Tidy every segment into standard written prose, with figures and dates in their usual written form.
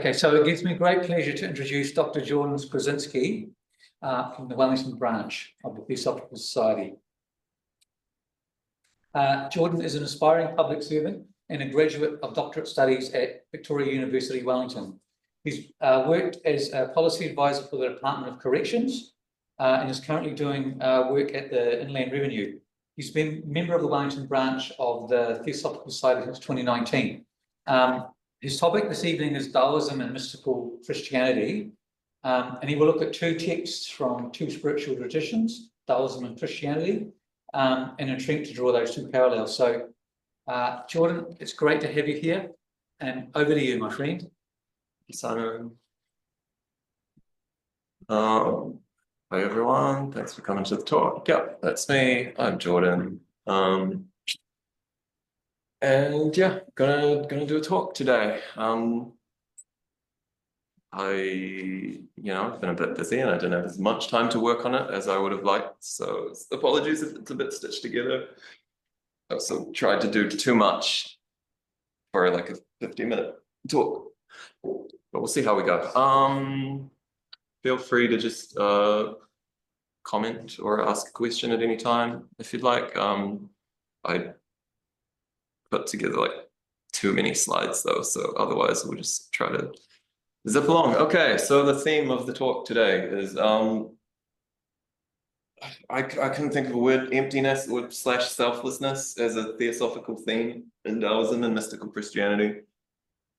Okay, so it gives me great pleasure to introduce Dr. Jordan Skrzynski from the Wellington branch of the Theosophical Society. Jordan is an aspiring public servant and a graduate of doctorate studies at Victoria University, Wellington. He's worked as a policy advisor for the Department of Corrections and is currently doing work at the Inland Revenue. He's been a member of the Wellington branch of the Theosophical Society since 2019. His topic this evening is Taoism and mystical Christianity, and he will look at two texts from two spiritual traditions, Taoism and Christianity, in an attempt to draw those two parallels. So, Jordan, it's great to have you here, and over to you, my friend. Hi everyone, thanks for coming to the talk. Yeah, that's me. I'm Jordan. And yeah, gonna do a talk today. I've been a bit busy and I didn't have as much time to work on it as I would have liked. So apologies if it's a bit stitched together. I also tried to do too much for like a 50-minute talk, but we'll see how we go. Feel free to just comment or ask a question at any time if you'd like. I put together like too many slides though, so otherwise we'll just try to zip along. Okay, so the theme of the talk today is I couldn't think of a word, emptiness or / selflessness as a theosophical theme in Taoism and mystical Christianity.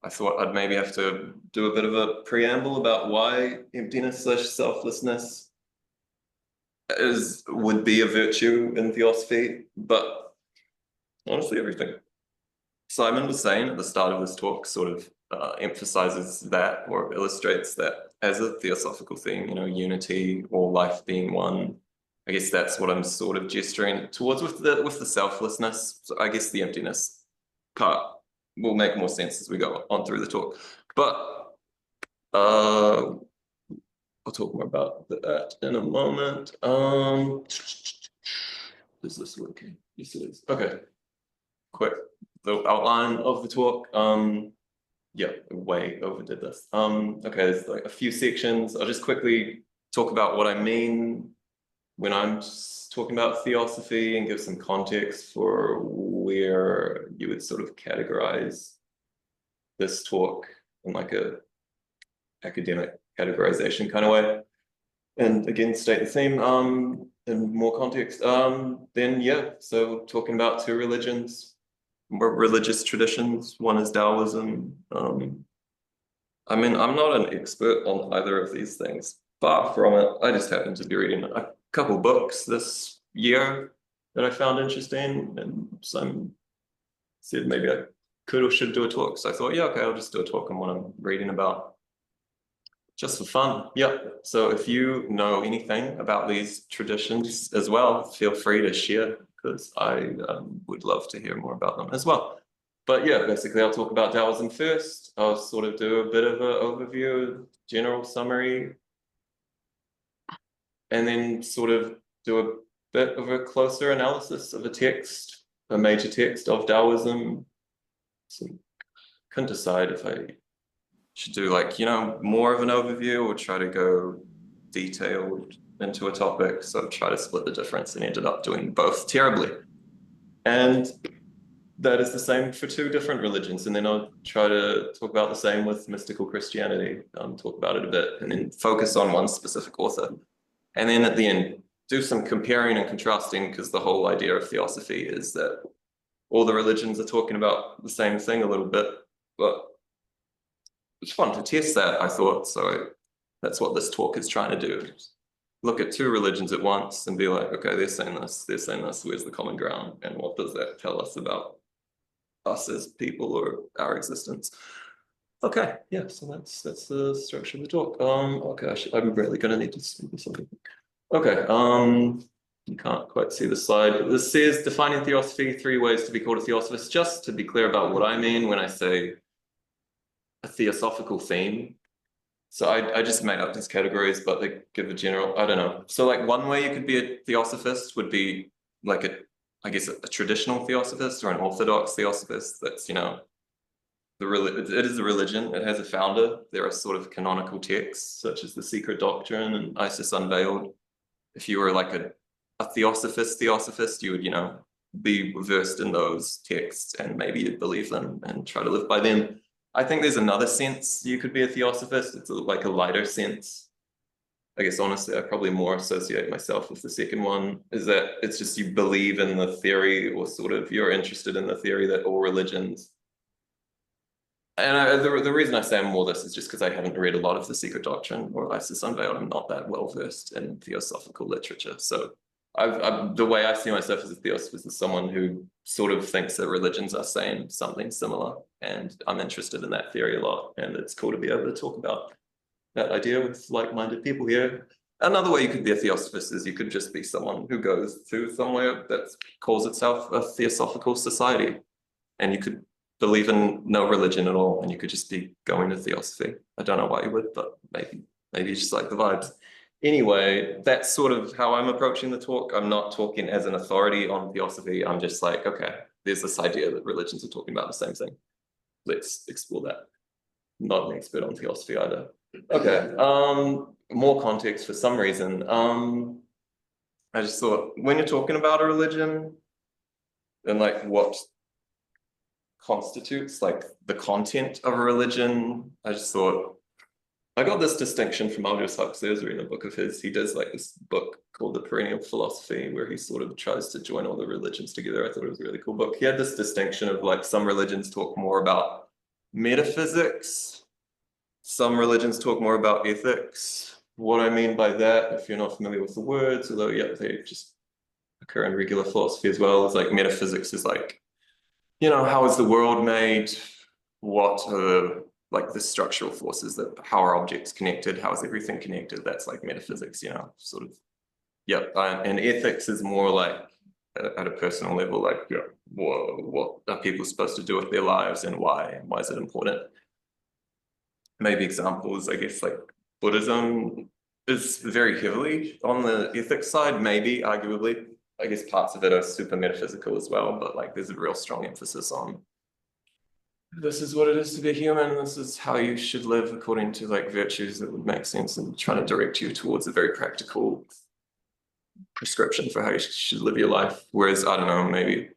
I thought I'd maybe have to do a bit of a preamble about why emptiness / selflessness would be a virtue in theosophy, but honestly everything Simon was saying at the start of this talk sort of emphasizes that or illustrates that as a theosophical theme, unity, all life being one. I guess that's what I'm sort of gesturing towards with the selflessness. So I guess the emptiness part will make more sense as we go on through the talk. But I'll talk more about that in a moment. Is this working? Yes, it is. Okay. Quick, the outline of the talk. Yeah, way overdid this. Okay, there's like a few sections. I'll just quickly talk about what I mean when I'm talking about theosophy and give some context for where you would sort of categorize this talk in like a academic categorization kind of way. And again, state the theme in more context. Then yeah, so talking about two religions, religious traditions. One is Taoism. I mean, I'm not an expert on either of these things. Far from it. I just happened to be reading a couple books this year that I found interesting, and some said maybe I could or should do a talk. So I thought, yeah, okay, I'll just do a talk on what I'm reading about, just for fun. Yeah. So if you know anything about these traditions as well, feel free to share, because I would love to hear more about them as well. But yeah, basically I'll talk about Taoism first. I'll sort of do a bit of an overview, general summary, and then sort of do a bit of a closer analysis of a major text of Taoism. So couldn't decide if I should do like, more of an overview or try to go detailed into a topic. So try to split the difference and ended up doing both terribly. And that is the same for two different religions. And then I'll try to talk about the same with mystical Christianity, talk about it a bit, and then focus on one specific author. And then at the end, do some comparing and contrasting, because the whole idea of theosophy is that all the religions are talking about the same thing a little bit, but it's fun to test that, I thought. So that's what this talk is trying to do. Look at two religions at once and be like, okay, they're saying this, where's the common ground? And what does that tell us about us as people or our existence? Okay, yeah, so that's the structure of the talk. Okay, I'm really gonna need to speak this something. Okay, you can't quite see the slide. This says defining theosophy, 3 ways to be called a theosophist. Just to be clear about what I mean when I say a theosophical theme. So I just made up these categories, but they give a general, I don't know. So like one way you could be a theosophist would be like I guess a traditional theosophist or an orthodox theosophist that's, it is a religion. It has a founder. There are sort of canonical texts such as the Secret Doctrine and Isis Unveiled. If you were like a theosophist, you would, you know, be versed in those texts and maybe you'd believe them and try to live by them. I think there's another sense you could be a theosophist. It's like a lighter sense. I guess honestly, I probably more associate myself with the second one, is that it's just you believe in the theory, or sort of you're interested in the theory that all religions. And the reason I say I'm more this is just because I haven't read a lot of the Secret Doctrine or Isis Unveiled. I'm not that well versed in theosophical literature. So the way I see myself as a theosophist is someone who sort of thinks that religions are saying something similar. And I'm interested in that theory a lot. And it's cool to be able to talk about that idea with like-minded people here. Another way you could be a theosophist is you could just be someone who goes to somewhere that calls itself a theosophical society. And you could believe in no religion at all, and you could just be going to theosophy. I don't know why you would, but maybe you just like the vibes. Anyway, that's sort of how I'm approaching the talk. I'm not talking as an authority on theosophy. I'm just like, okay, there's this idea that religions are talking about the same thing. Let's explore that. Not an expert on theosophy either. Okay, more context for some reason. I just thought when you're talking about a religion and like what constitutes like the content of a religion, I just thought I got this distinction from Aldous Huxley. I was reading a book of his. He does like this book called The Perennial Philosophy, where he sort of tries to join all the religions together. I thought it was a really cool book. He had this distinction of like some religions talk more about metaphysics, some religions talk more about ethics. What I mean by that, if you're not familiar with the words, although yeah, they just occur in regular philosophy as well, is like metaphysics is like, you know, how is the world made? What are like the structural forces that, how are objects connected? How is everything connected? That's like metaphysics, you know, sort of. Yeah, and ethics is more like at a personal level, like, yeah, what are people supposed to do with their lives and why? Why is it important? Maybe examples, I guess, like Buddhism is very heavily on the ethics side, maybe, arguably. I guess parts of it are super metaphysical as well, but like there's a real strong emphasis on this is what it is to be human, this is how you should live according to like virtues that would make sense, and trying to direct you towards a very practical prescription for how you should live your life. Whereas, I don't know, maybe,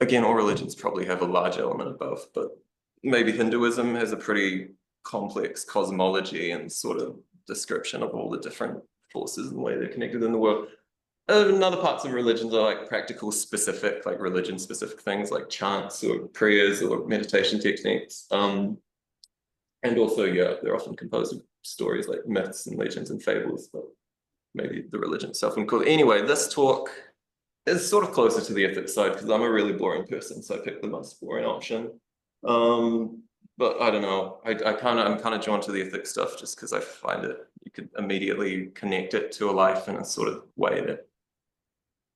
again, all religions probably have a large element of both, but maybe Hinduism has a pretty complex cosmology and sort of description of all the different forces and the way they're connected in the world. And other parts of religions are like practical specific, like religion specific things like chants or prayers or meditation techniques. And also, yeah, they're often composed of stories like myths and legends and fables, but maybe the religion itself. And anyway, this talk is sort of closer to the ethics side because I'm a really boring person, so I picked the most boring option. But I don't know, I'm kind of drawn to the ethics stuff just because I find it, you could immediately connect it to a life in a sort of way that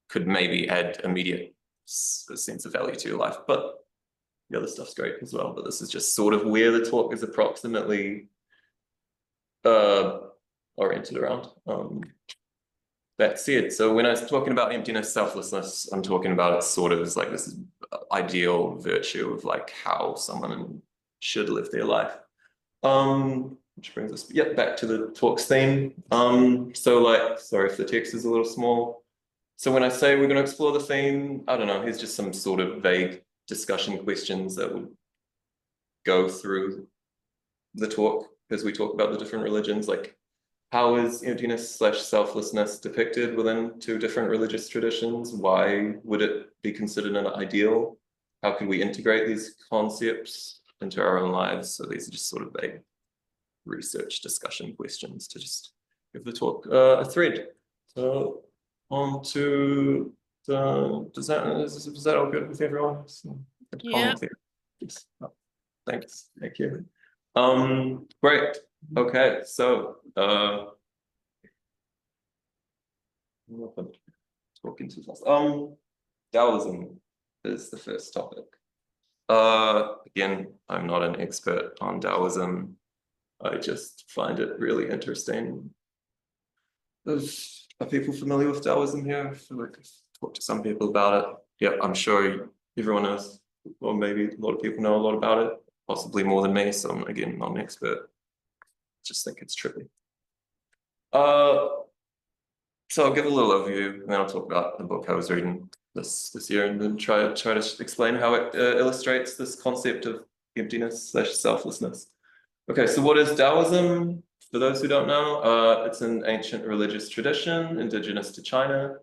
could maybe add immediate sense of value to your life. But the other stuff's great as well. But this is just sort of where the talk is approximately oriented around. That said, so when I was talking about emptiness, selflessness, I'm talking about it sort of as like this ideal virtue of like how someone should live their life. Which brings us back to the talk's theme. So like, sorry if the text is a little small. So when I say we're going to explore the theme, I don't know, here's just some sort of vague discussion questions that would go through the talk as we talk about the different religions. Like, how is emptiness/selflessness depicted within two different religious traditions? Why would it be considered an ideal? How can we integrate these concepts into our own lives? So these are just sort of vague research discussion questions to just give the talk a thread. So on to the, is that all good with everyone? Yeah. Thanks. Thank you. Great. Okay, so talking too fast. Taoism is the first topic. Again, I'm not an expert on Taoism. I just find it really interesting. Are people familiar with Taoism here? I feel like I've talked to some people about it. Yeah, I'm sure everyone knows, or maybe a lot of people know a lot about it. possibly more than me, so I'm again not an expert. Just think it's trippy. So I'll give a little overview, and then I'll talk about the book I was reading this year, and then try to explain how it illustrates this concept of emptiness / selflessness. Okay, so what is Taoism? For those who don't know, it's an ancient religious tradition indigenous to China,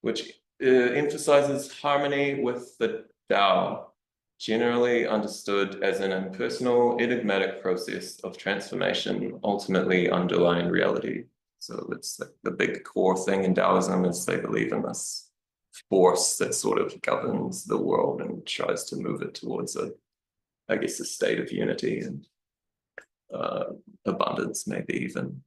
which emphasizes harmony with the Tao, generally understood as an impersonal, enigmatic process of transformation, ultimately underlying reality. So it's like the big core thing in Taoism is they believe in this force that sort of governs the world and tries to move it towards I guess, a state of unity and abundance, maybe even.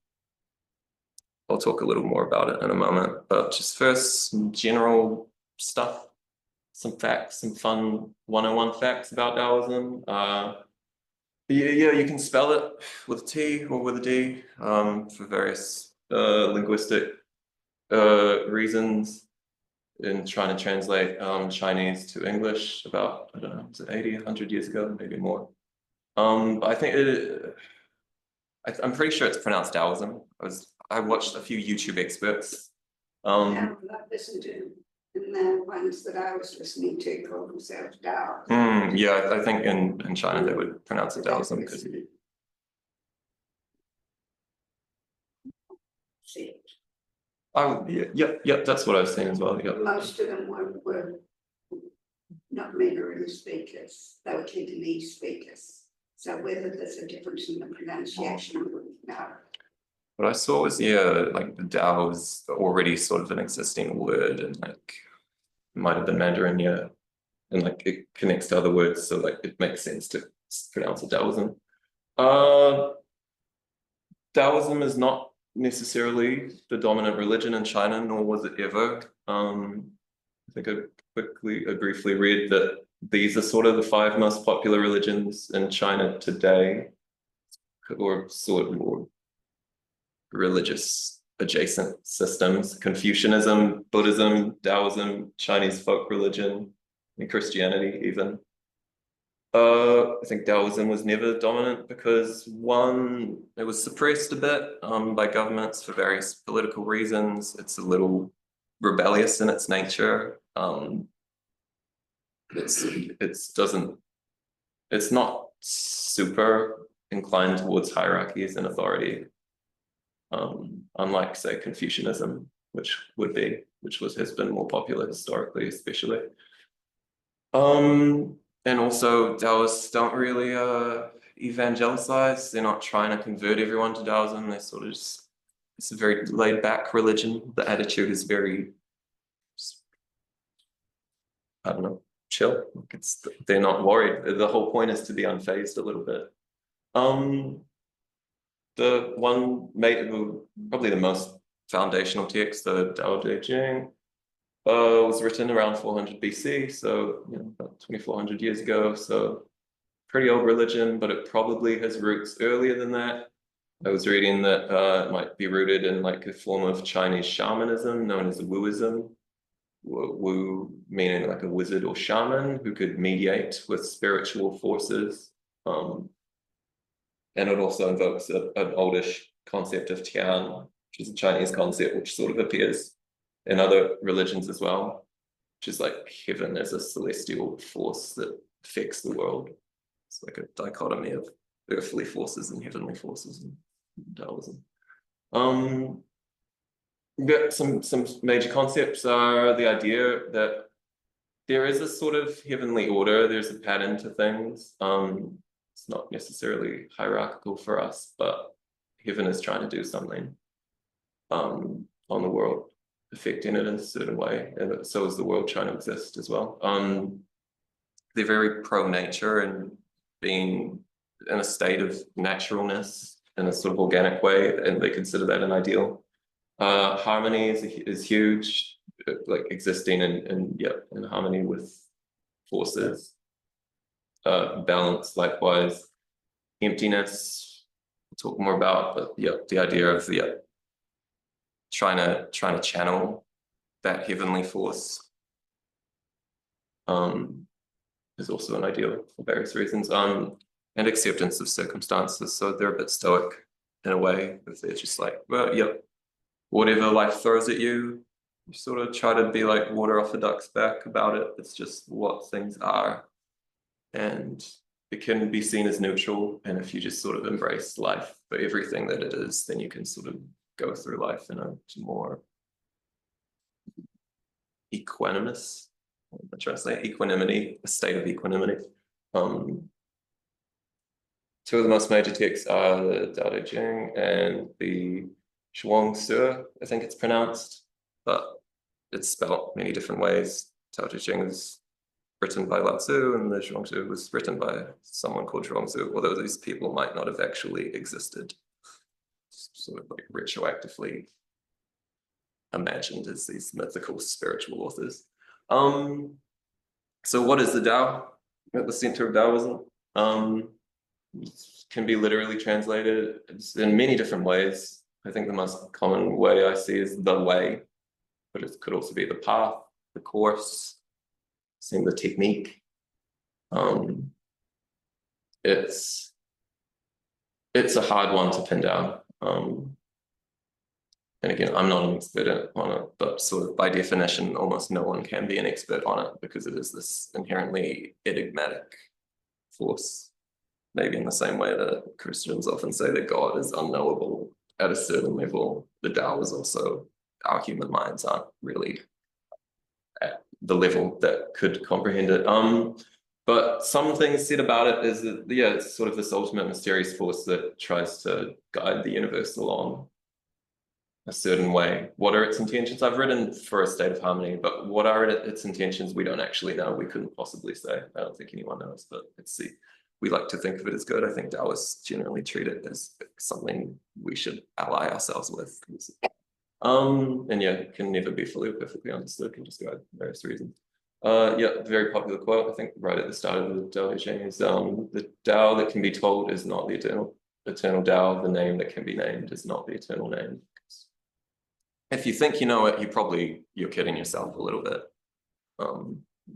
I'll talk a little more about it in a moment, but just first, some general stuff, some facts, some fun 101 facts about Taoism. Yeah, you can spell it with a T or with a D for various linguistic reasons in trying to translate Chinese to English about, I don't know, was it 80, 100 years ago, maybe more. But I think I'm pretty sure it's pronounced Taoism. I watched a few YouTube experts. Yeah, I've listened to, and the ones that I was listening to call themselves Tao. Yeah, I think in China they would pronounce it Taoism because See, yeah, that's what I was saying as well. Yeah. most of them were not Mandarin speakers, they were Cantonese speakers. So whether there's a difference in the pronunciation, I wouldn't know. What I saw was, yeah, like the Tao is already sort of an existing word, and like it might have been Mandarin, yeah, and like it connects to other words, so like it makes sense to pronounce it Taoism. Taoism is not necessarily the dominant religion in China, nor was it ever. I think I briefly read that these are sort of the 5 most popular religions in China today, or sort of more religious adjacent systems: Confucianism, Buddhism, Taoism, Chinese folk religion, and Christianity even. I think Taoism was never dominant because, one, it was suppressed a bit by governments for various political reasons. It's a little rebellious in its nature. It's not super inclined towards hierarchies and authority. Unlike, say, Confucianism, which has been more popular historically, especially. And also Taoists don't really evangelize. They're not trying to convert everyone to Taoism. They sort of just, it's a very laid back religion. The attitude is very, I don't know, chill. They're not worried. The whole point is to be unfazed a little bit. The one probably the most foundational text, the Tao Te Ching, was written around 400 BC, so about 2,400 years ago. So pretty old religion, but it probably has roots earlier than that. I was reading that it might be rooted in like a form of Chinese shamanism known as Wuism. Wu meaning like a wizard or shaman who could mediate with spiritual forces. And it also invokes an oldish concept of Tian, which is a Chinese concept which sort of appears in other religions as well, which is like heaven as a celestial force that affects the world. It's like a dichotomy of earthly forces and heavenly forces in Taoism. Some major concepts are the idea that there is a sort of heavenly order. There's a pattern to things. It's not necessarily hierarchical for us, but heaven is trying to do something on the world, affecting it in a certain way, and so is the world trying to exist as well. They're very pro-nature and being in a state of naturalness in a sort of organic way, and they consider that an ideal. Harmony is huge, like existing in harmony with forces. Balance, likewise. Emptiness, we'll talk more about, but the idea of trying to channel that heavenly force is also an ideal for various reasons. and acceptance of circumstances. So they're a bit stoic in a way, if they're just like, well, yep, whatever life throws at you, you sort of try to be like water off a duck's back about it. It's just what things are. And it can be seen as neutral. And if you just sort of embrace life for everything that it is, then you can sort of go through life in a more equanimous, I'm trying to say equanimity, a state of equanimity. Two of the most major texts are the Tao Te Ching and the Zhuangzi, I think it's pronounced, but it's spelled many different ways. Tao Te Ching is written by Lao Tzu, and the Zhuangzi was written by someone called Zhuangzi, although these people might not have actually existed. Sort of like retroactively imagined as these mythical spiritual authors. So what is the Tao? At the center of Taoism? Can be literally translated in many different ways. I think the most common way I see is the way, but it could also be the path, the course, seeing the technique. It's a hard one to pin down. And again, I'm not an expert on it, but sort of by definition, almost no one can be an expert on it because it is this inherently enigmatic force. Maybe in the same way that Christians often say that God is unknowable at a certain level, the Tao is also, our human minds aren't really at the level that could comprehend it. But some things said about it is that, yeah, it's sort of this ultimate mysterious force that tries to guide the universe along a certain way. What are its intentions? I've written for a state of harmony, but what are its intentions? We don't actually know. We couldn't possibly say. I don't think anyone knows, but let's see. We like to think of it as good. I think Taoists generally treat it as something we should ally ourselves with. And yeah, it can never be fully or perfectly understood, can just describe various reasons. Yeah, very popular quote, I think right at the start of the Tao Te Ching is the Tao that can be told is not the eternal Tao, the name that can be named is not the eternal name. If you think you know it, you're kidding yourself a little bit.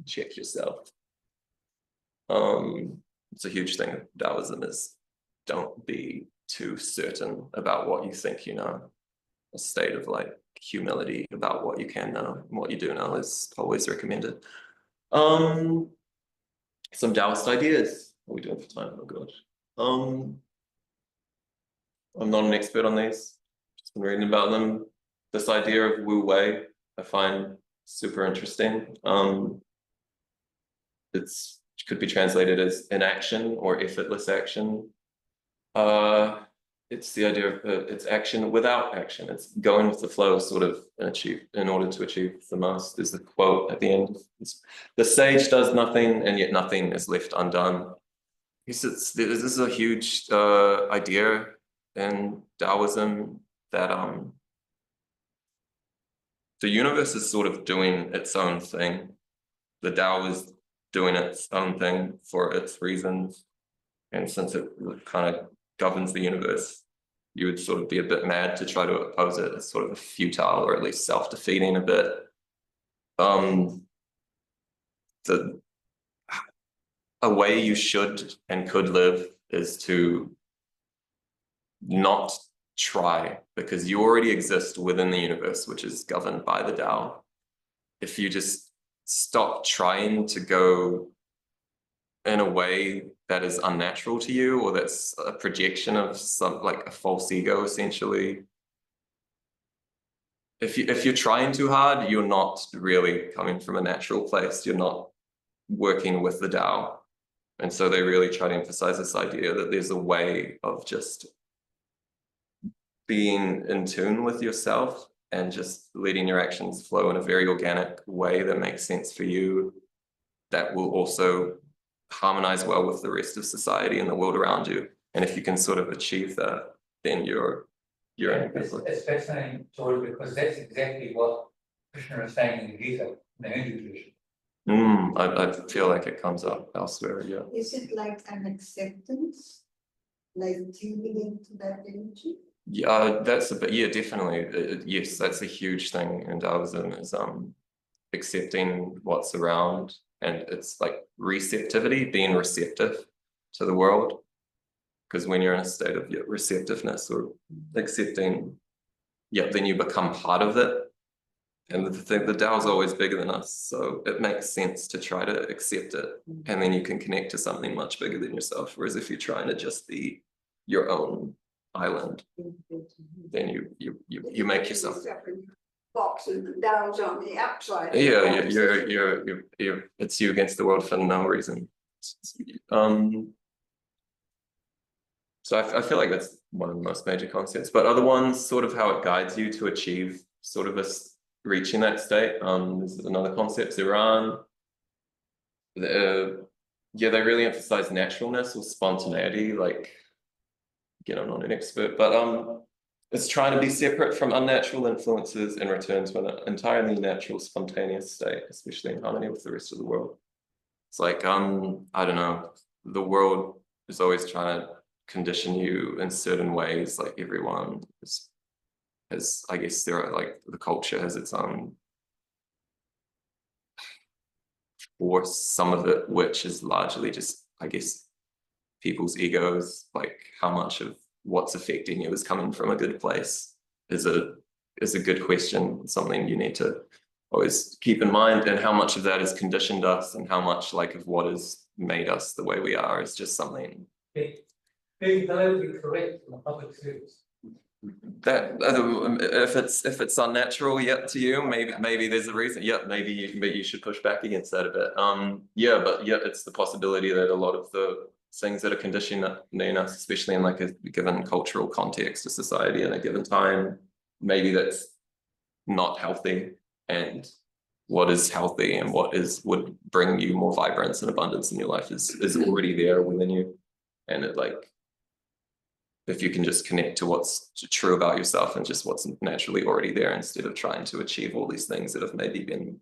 Check yourself. It's a huge thing. Taoism is don't be too certain about what you think you know. A state of like humility about what you can know and what you do know is always recommended. Some Taoist ideas. What are we doing for time? Oh god. I'm not an expert on these. Just been reading about them. This idea of Wu Wei, I find super interesting. It could be translated as inaction or effortless action. It's the idea of it's action without action. It's going with the flow, sort of, in order to achieve the most. There's the quote at the end. The sage does nothing, and yet nothing is left undone. This is a huge idea in Taoism that the universe is sort of doing its own thing. The Tao is doing its own thing for its reasons. And since it kind of governs the universe, you would sort of be a bit mad to try to oppose it. It's sort of futile or at least self-defeating a bit. A way you should and could live is to not try, because you already exist within the universe, which is governed by the Tao. If you just stop trying to go in a way that is unnatural to you, or that's a projection of some, like a false ego, essentially. If you're trying too hard, you're not really coming from a natural place. You're not working with the Tao. And so they really try to emphasize this idea that there's a way of just being in tune with yourself and just letting your actions flow in a very organic way that makes sense for you, that will also harmonize well with the rest of society and the world around you. And if you can sort of achieve that, then you're in a good place. It's fascinating, George, because that's exactly what Krishna is saying in the Gita, in the Hindu tradition. I feel like it comes up elsewhere, yeah. Is it like an acceptance? Like tuning into that energy? Yeah, that's a bit, yeah, definitely. Yes, that's a huge thing in Taoism, is accepting what's around, and it's like receptivity, being receptive to the world. because when you're in a state of receptiveness or accepting, then you become part of it. And the Tao is always bigger than us, so it makes sense to try to accept it, and then you can connect to something much bigger than yourself. Whereas if you're trying to just be your own island, then you make yourself. Box and the Tao's on the outside. Yeah, you're it's you against the world for no reason. So I feel like that's one of the most major concepts, but other ones, sort of how it guides you to achieve sort of reaching that state. There's another concept, Iran. They really emphasize naturalness or spontaneity. Like, again, I'm not an expert, but it's trying to be separate from unnatural influences and return to an entirely natural, spontaneous state, especially in harmony with the rest of the world. It's like, I don't know, the world is always trying to condition you in certain ways. Like everyone has, I guess there are, like, the culture has its own force, some of it which is largely just, I guess, people's egos. Like how much of what's affecting you is coming from a good place is a good question, something you need to always keep in mind, and how much of that has conditioned us and how much like of what has made us the way we are is just something being politically correct in the public service. That if it's unnatural yet to you, maybe there's a reason. Maybe you should push back against that a bit. But it's the possibility that a lot of the things that are conditioning us, especially in like a given cultural context of society in a given time, maybe that's not healthy. And what is healthy and what would bring you more vibrance and abundance in your life is already there within you. And it, like, if you can just connect to what's true about yourself and just what's naturally already there, instead of trying to achieve all these things that have maybe been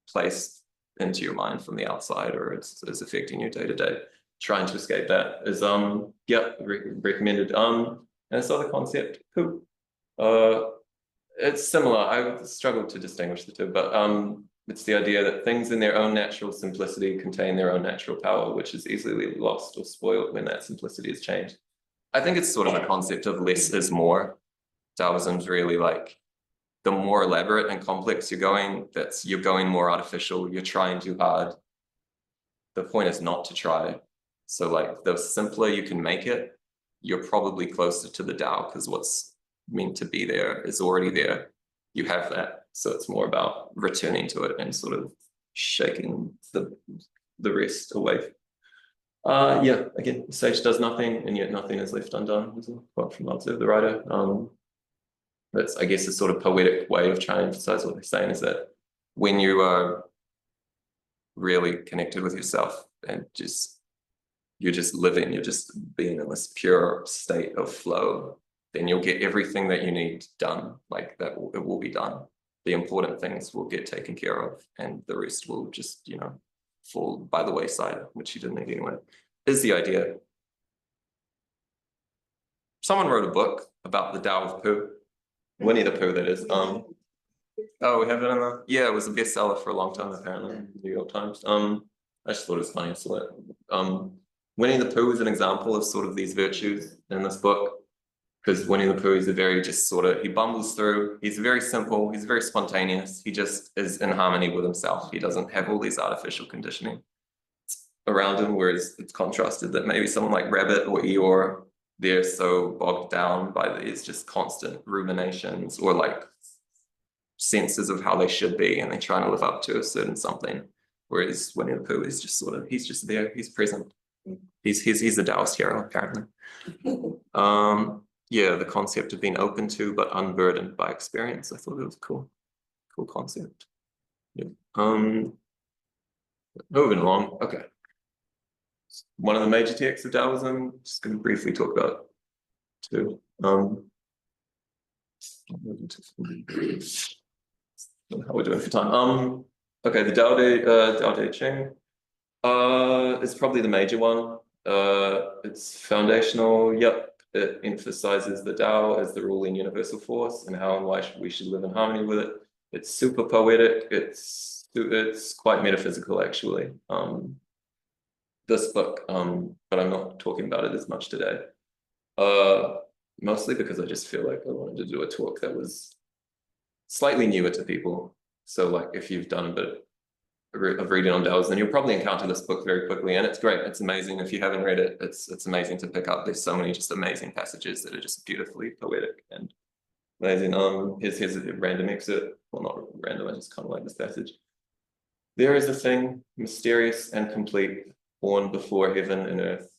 placed into your mind from the outside, or it's affecting you day to day. Trying to escape that is recommended. And this other concept, poo. It's similar. I struggled to distinguish the two, but it's the idea that things in their own natural simplicity contain their own natural power, which is easily lost or spoiled when that simplicity is changed. I think it's sort of a concept of less is more. Taoism's really like, the more elaborate and complex you're going, you're going more artificial, you're trying too hard. The point is not to try. So like, the simpler you can make it, you're probably closer to the Tao, because what's meant to be there is already there. You have that. So it's more about returning to it and sort of shaking the rest away. Again, sage does nothing, and yet nothing is left undone. There's a quote from Lao Tzu, the writer. That's, I guess, a sort of poetic way of trying to emphasize what they're saying, is that when you are really connected with yourself and you're just living, you're just being in this pure state of flow, then you'll get everything that you need done. Like that, it will be done. The important things will get taken care of, and the rest will just, fall by the wayside, which you didn't need anyway, is the idea. Someone wrote a book about the Tao of Pooh, Winnie the Pooh, that is. Oh, we have it in the, it was a bestseller for a long time, apparently, in the New York Times. I just thought it was funny, so that Winnie the Pooh is an example of sort of these virtues in this book, because Winnie the Pooh is he bumbles through, he's very simple, he's very spontaneous, he just is in harmony with himself. He doesn't have all these artificial conditioning around him, whereas it's contrasted that maybe someone like Rabbit or Eeyore, they're so bogged down by these just constant ruminations or like senses of how they should be, and they're trying to live up to a certain something. Whereas Winnie the Pooh is just he's just there, he's present. He's the Taoist hero, apparently. The concept of being open to but unburdened by experience. I thought it was a cool concept. Yeah. Moving along. Okay. One of the major texts of Taoism, just going to briefly talk about two. How we're doing for time. Okay, the Tao Te Ching is probably the major one. It's foundational. It emphasizes the Tao as the ruling universal force and how and why we should live in harmony with it. It's super poetic. It's quite metaphysical, actually. this book, but I'm not talking about it as much today. Mostly because I just feel like I wanted to do a talk that was slightly newer to people. So like if you've done a bit of reading on Taoism, then you'll probably encounter this book very quickly, and it's great. It's amazing. If you haven't read it, it's amazing to pick up. There's so many just amazing passages that are just beautifully poetic and amazing. Here's a random excerpt. Well, not random, I just kind of like this passage. There is a thing mysterious and complete, born before heaven and earth.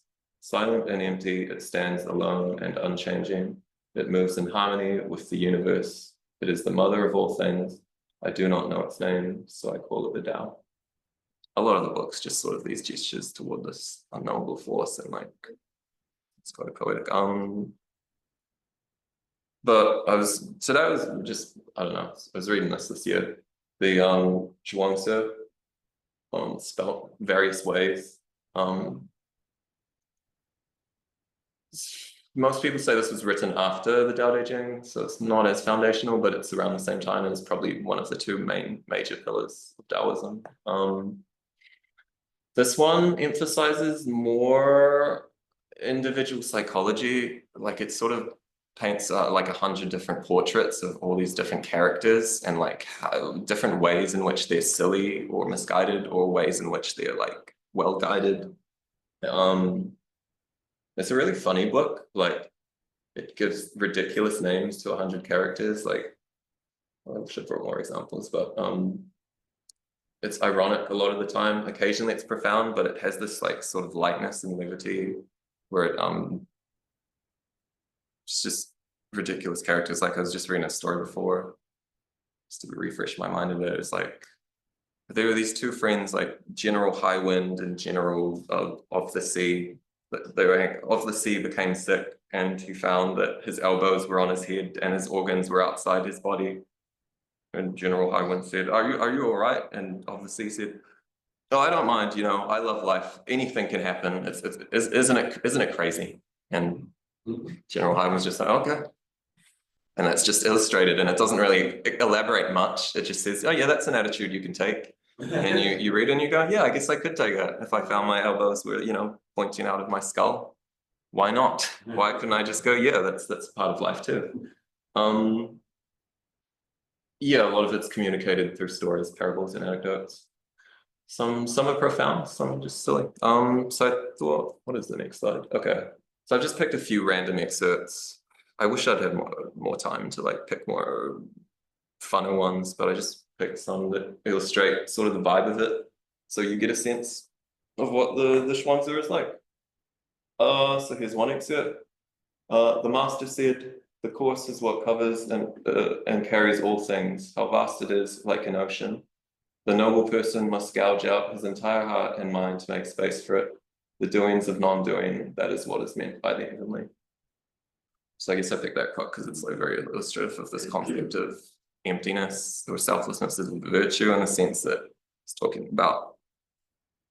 Silent and empty, it stands alone and unchanging. It moves in harmony with the universe. It is the mother of all things. I do not know its name, so I call it the Tao. A lot of the books just sort of these gestures toward this unknowable force, and like it's quite poetic. But I was just, I don't know, I was reading this year. The Zhuangzi, spelled various ways. Most people say this was written after the Tao Te Ching, so it's not as foundational, but it's around the same time and it's probably one of the two major pillars of Taoism. This one emphasizes more individual psychology, like it sort of paints like 100 different portraits of all these different characters and like different ways in which they're silly or misguided or ways in which they're like well guided. It's a really funny book. Like it gives ridiculous names to 100 characters. Like I should have brought more examples, but it's ironic a lot of the time. Occasionally it's profound, but it has this like sort of lightness and levity where it it's just ridiculous characters. Like I was just reading a story before, just to refresh my mind a bit. It's like there were these two friends, like General High Wind and General of the Sea. They were of the Sea became sick, and he found that his elbows were on his head and his organs were outside his body. And General High Wind said, "Are you all right?" And of the Sea said, "No, I don't mind. You know, I love life. Anything can happen. Isn't it crazy?" And General High was just like, "Okay." And that's just illustrated, and it doesn't really elaborate much. It just says, "Oh yeah, that's an attitude you can take." And you read it and you go, "Yeah, I guess I could take that if I found my elbows were, you know, pointing out of my skull. Why not? Why couldn't I just go, yeah, that's part of life too." Yeah, a lot of it's communicated through stories, parables, and anecdotes. Some are profound, some are just silly. So I thought, what is the next slide? Okay, so I've just picked a few random excerpts. I wish I'd had more time to like pick more funner ones, but I just picked some that illustrate sort of the vibe of it, so you get a sense of what the Zhuangzi is like. So here's one excerpt. The master said, "The course is what covers and carries all things. How vast it is, like an ocean. The noble person must gouge out his entire heart and mind to make space for it. The doings of non-doing, that is what is meant by the heavenly." So I guess I picked that quote because it's like very illustrative of this concept of emptiness or selflessness as a virtue, in the sense that it's talking about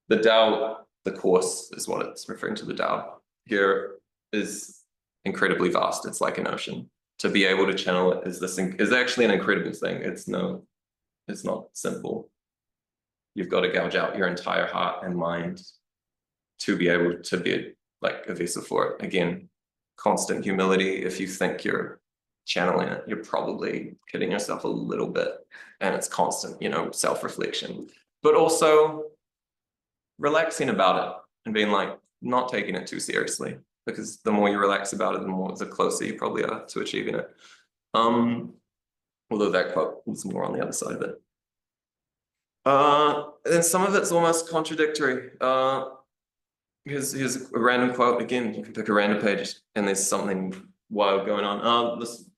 the Tao. The course is what it's referring to. The Tao here is incredibly vast. It's like an ocean. To be able to channel it is actually an incredible thing. It's not simple. You've got to gouge out your entire heart and mind to be able to be like a vessel for it. Again, constant humility. If you think you're channeling it, you're probably kidding yourself a little bit. And it's constant, you know, self-reflection, but also relaxing about it and being like, not taking it too seriously, because the more you relax about it, the closer you probably are to achieving it. Although that quote was more on the other side of it. And some of it's almost contradictory. Here's a random quote. Again, you can pick a random page and there's something wild going on. This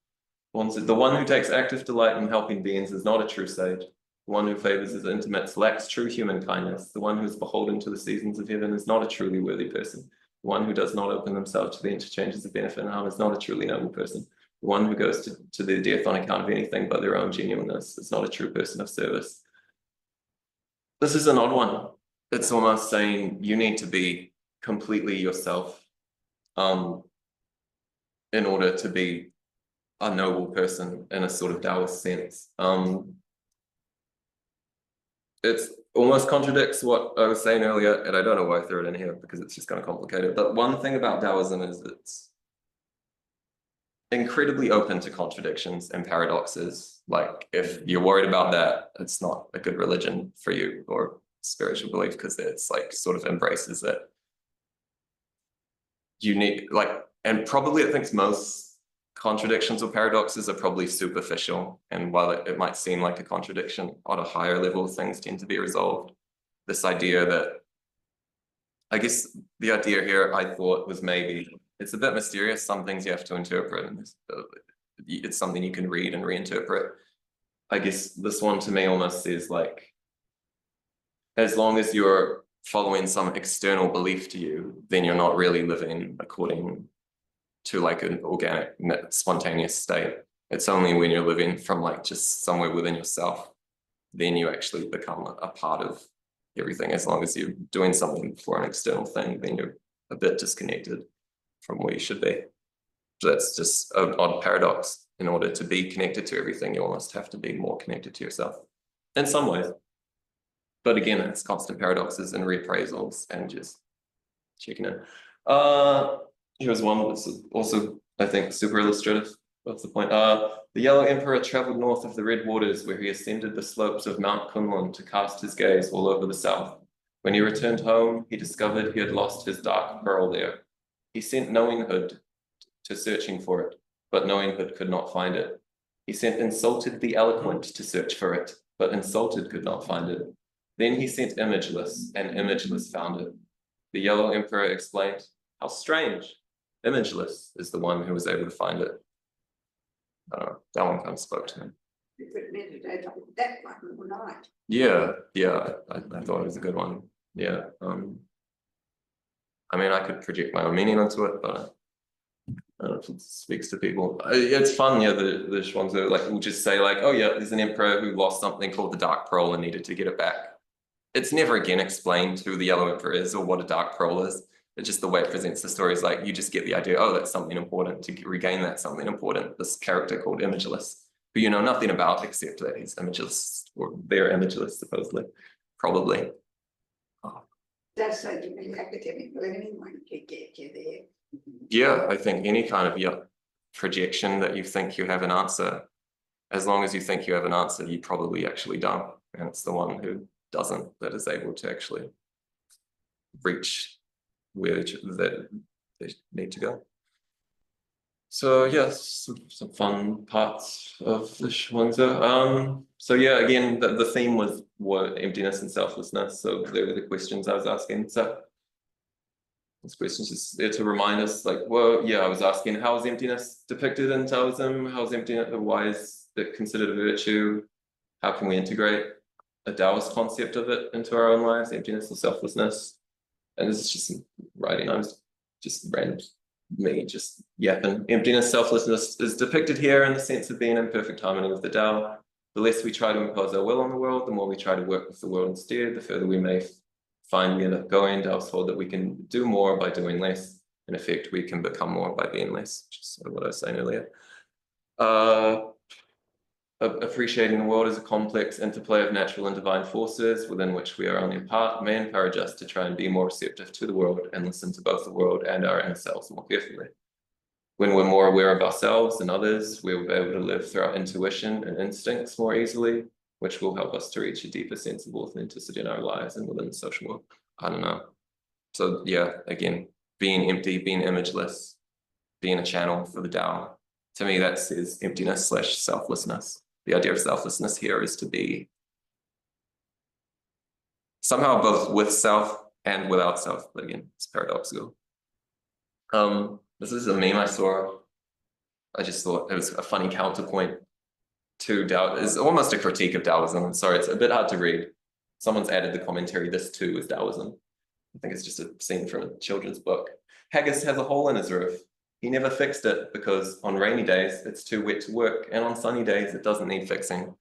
one said, "The one who takes active delight in helping beings is not a true sage. The one who favors his intimates lacks true human kindness. The one who is beholden to the seasons of heaven is not a truly worthy person. The one who does not open themselves to the interchanges of benefit and harm is not a truly noble person. The one who goes to their death on account of anything but their own genuineness is not a true person of service." This is an odd one. It's almost saying you need to be completely yourself in order to be a noble person in a sort of Taoist sense. It's almost contradicts what I was saying earlier, and I don't know why I threw it in here because it's just kind of complicated. But one thing about Taoism is it's incredibly open to contradictions and paradoxes. Like if you're worried about that, it's not a good religion for you or spiritual belief, because it's like sort of embraces it. You need like, and probably it thinks most contradictions or paradoxes are probably superficial. And while it might seem like a contradiction, on a higher level, things tend to be resolved. This idea that, I guess the idea here I thought was maybe, it's a bit mysterious. Some things you have to interpret, and it's something you can read and reinterpret. I guess this one to me almost says like, as long as you're following some external belief to you, then you're not really living according to like an organic, spontaneous state. It's only when you're living from like just somewhere within yourself, then you actually become a part of everything. As long as you're doing something for an external thing, then you're a bit disconnected from where you should be. So that's just an odd paradox. In order to be connected to everything, you almost have to be more connected to yourself in some ways. But again, it's constant paradoxes and reappraisals and just checking in. Here's one that's also, I think, super illustrative. What's the point? The Yellow Emperor traveled north of the Red Waters, where he ascended the slopes of Mount Kunlun to cast his gaze all over the south. When he returned home, he discovered he had lost his dark pearl there. He sent Knowinghood to searching for it, but Knowinghood could not find it. He sent Insulted the Eloquent to search for it, but Insulted could not find it. Then he sent Imageless, and Imageless found it. The Yellow Emperor explained, "How strange. Imageless is the one who was able to find it." I don't know, that one kind of spoke to him. You could meditate on that one all night. Yeah, I thought it was a good one. Yeah. I mean, I could project my own meaning onto it, but I don't know if it speaks to people. It's fun, yeah, the ones that like will just say like, oh yeah, there's an emperor who lost something called the Dark Pearl and needed to get it back. It's never again explained who the Yellow Emperor is or what a Dark Pearl is. It's just the way it presents the story is like, you just get the idea, oh, that's something important. To regain that something important, this character called Imageless, who you know nothing about except that he's imageless, or they're imageless, supposedly, probably. That's so to me, academic learning one could get you there. Yeah, I think any kind of projection that you think you have an answer, as long as you think you have an answer, you probably actually don't. And it's the one who doesn't that is able to actually reach where that they need to go. So yes, some fun parts of the Schwanzer. So yeah, again, the theme was emptiness and selflessness. So they were the questions I was asking. So this question is just there to remind us, like, well, yeah, I was asking, how is emptiness depicted in Taoism? How is emptiness? Why is it considered a virtue? How can we integrate a Taoist concept of it into our own lives, emptiness and selflessness? And this is just writing. I was just random. Me just yapping. Emptiness, selflessness is depicted here in the sense of being in perfect harmony with the Tao. The less we try to impose our will on the world, the more we try to work with the world instead, the further we may find we end up going. Taoists hold that we can do more by doing less. In effect, we can become more by being less, which is sort of what I was saying earlier. Appreciating the world as a complex interplay of natural and divine forces within which we are only a part may encourage us to try and be more receptive to the world and listen to both the world and our inner selves more carefully. When we're more aware of ourselves and others, we'll be able to live through our intuition and instincts more easily, which will help us to reach a deeper sense of authenticity in our lives and within the social world. I don't know. So yeah, again, being empty, being imageless, being a channel for the Tao. To me, that says emptiness / selflessness. The idea of selflessness here is to be somehow both with self and without self, but again, it's paradoxical. This is a meme I saw. I just thought it was a funny counterpoint to Taoism. It's almost a critique of Taoism. I'm sorry, it's a bit hard to read. Someone's added the commentary, this too is Taoism. I think it's just a scene from a children's book. Haggis has a hole in his roof. He never fixed it because on rainy days, it's too wet to work, and on sunny days, it doesn't need fixing.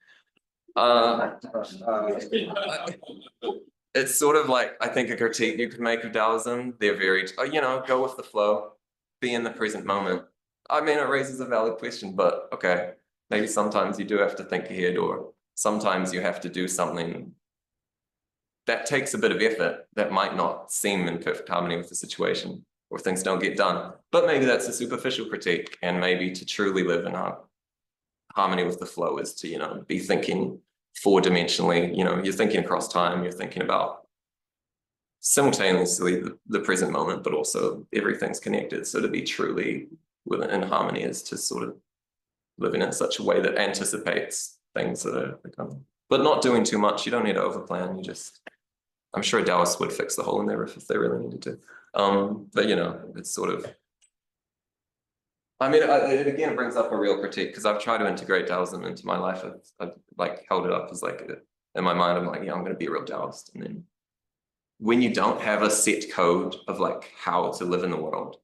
It's sort of like, I think a critique you could make of Taoism. They're very, you know, go with the flow, be in the present moment. I mean, it raises a valid question, but okay, maybe sometimes you do have to think ahead, or sometimes you have to do something that takes a bit of effort that might not seem in perfect harmony with the situation, or things don't get done. But maybe that's a superficial critique, and maybe to truly live in harmony with the flow is to, you know, be thinking four-dimensionally. You know, you're thinking across time, you're thinking about simultaneously the present moment, but also everything's connected. So to be truly in harmony is to sort of living in such a way that anticipates things that are coming, but not doing too much. You don't need to overplan. You just, I'm sure Taoists would fix the hole in their roof if they really needed to. But you know, it's sort of, I mean, it again brings up a real critique, because I've tried to integrate Taoism into my life. I've like held it up as like, in my mind, I'm like, yeah, I'm going to be a real Taoist. And then when you don't have a set code of like how to live in the world,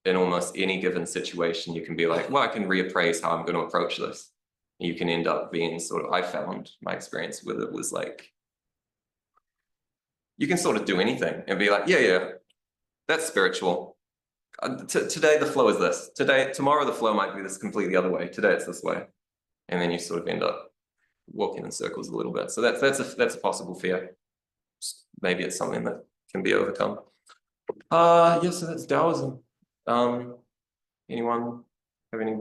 in almost any given situation, you can be like, well, I can reappraise how I'm going to approach this. You can end up being sort of, I found my experience with it was like, you can sort of do anything and be like, yeah, that's spiritual. Today the flow is this. Tomorrow the flow might be this completely other way. Today it's this way, and then you sort of end up walking in circles a little bit. So that's a possible fear. Maybe it's something that can be overcome. Yeah, so that's Taoism. Anyone have any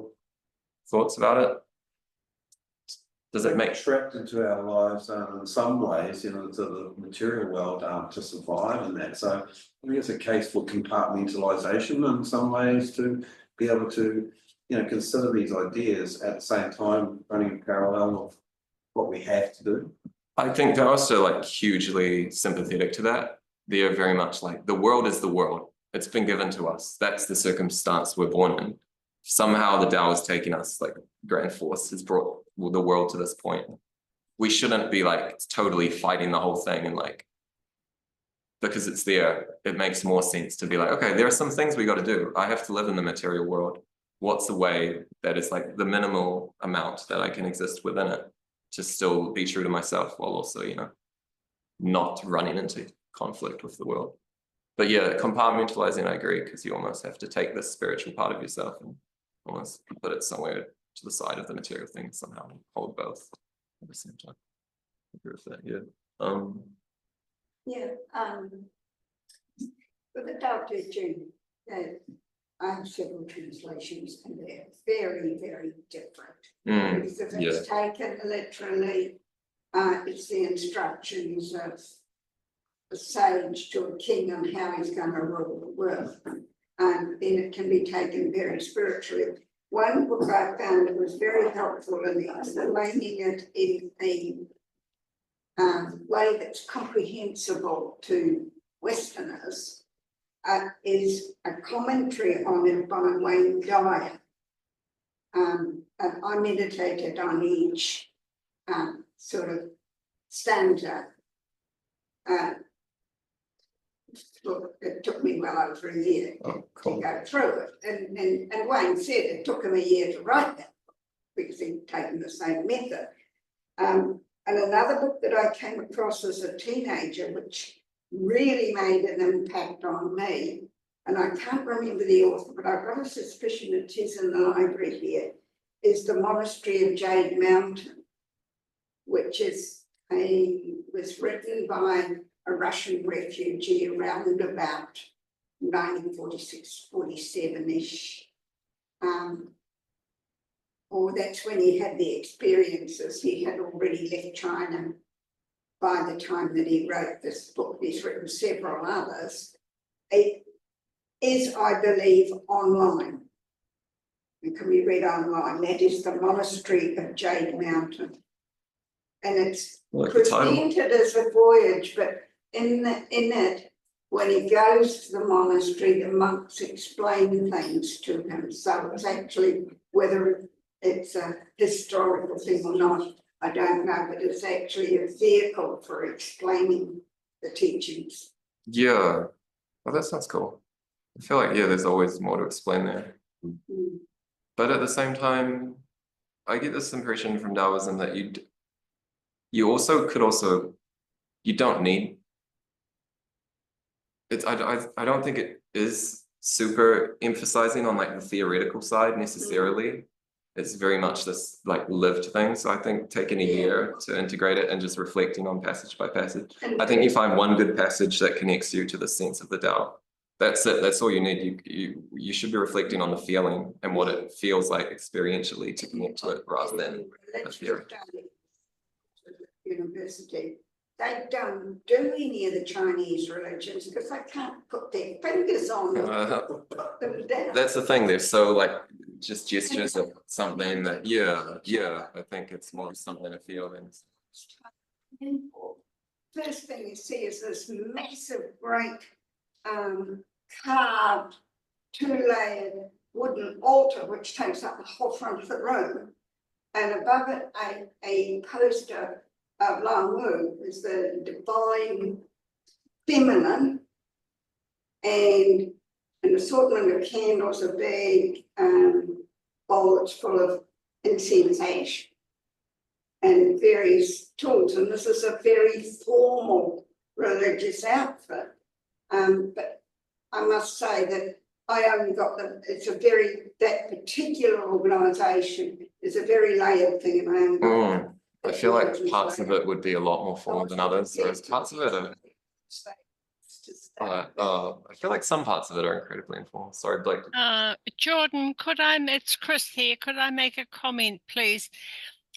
thoughts about it? Does it make trapped into our lives in some ways, you know, into the material world to survive and that? So I think it's a case for compartmentalization in some ways, to be able to, you know, consider these ideas at the same time running in parallel of what we have to do. I think they're also like hugely sympathetic to that. They are very much like, the world is the world. It's been given to us. That's the circumstance we're born in. Somehow the Tao has taken us, like grand force has brought the world to this point. We shouldn't be like totally fighting the whole thing, and like, because it's there, it makes more sense to be like, okay, there are some things we got to do. I have to live in the material world. What's the way that is like the minimal amount that I can exist within it to still be true to myself, while also, you know, not running into conflict with the world. But yeah, compartmentalizing, I agree, because you almost have to take this spiritual part of yourself and almost put it somewhere to the side of the material thing, somehow hold both at the same time. I agree with that, yeah. For the Tao Te Ching, I have several translations, and they're very, very different. Because if it's taken literally, it's the instructions of a sage to a king on how he's going to rule the world. And then it can be taken very spiritually. One book I found was very helpful in explaining it in a way that's comprehensible to Westerners, is a commentary on it by Wayne Dyer. And I meditated on each sort of stanza. Look, it took me well over a year to go through it. And Wayne said it took him a year to write that book because he'd taken the same method. And another book that I came across as a teenager, which really made an impact on me, and I can't remember the author, but I've got a suspicion it is in the library here, is The Monastery of Jade Mountain, which is was written by a Russian refugee around about 1946, 47-ish. Or that's when he had the experiences. He had already left China by the time that he wrote this book. He's written several others. It is, I believe, online. It can be read online. That is The Monastery of Jade Mountain. And it's presented as a voyage, but in it, when he goes to the monastery, the monks explain things to him. So it's actually, whether it's a historical thing or not, I don't know, but it's actually a vehicle for explaining the teachings. Yeah, well, that sounds cool. I feel like, yeah, there's always more to explain there. But at the same time, I get this impression from Taoism that you also could also, you don't need, I don't think it is super emphasizing on like the theoretical side necessarily. it's very much this like lived thing. So I think taking a year to integrate it and just reflecting on passage by passage. I think you find one good passage that connects you to the sense of the Tao. That's it. That's all you need. You should be reflecting on the feeling and what it feels like experientially to connect to it rather than a theory. University, they don't do any of the Chinese religions because they can't put their fingers on them. Them down. That's the thing. They're so like just gestures of something that I think it's more something to feel than. First thing you see is this massive, great, carved, two-layered wooden altar which takes up the whole front of the room, and above it a poster of Lang Wu is the divine feminine, and an assortment of candles, a big bowl that's full of incense ash and various tools, and this is a very formal religious outfit. But I must say that I only got that particular organisation is a very layered thing, and I only got I feel like parts of it would be a lot more formal than others, whereas parts of it are. I feel like some parts of it are incredibly informal. Sorry, Blake. Jordan, it's Chris here. Could I make a comment, please?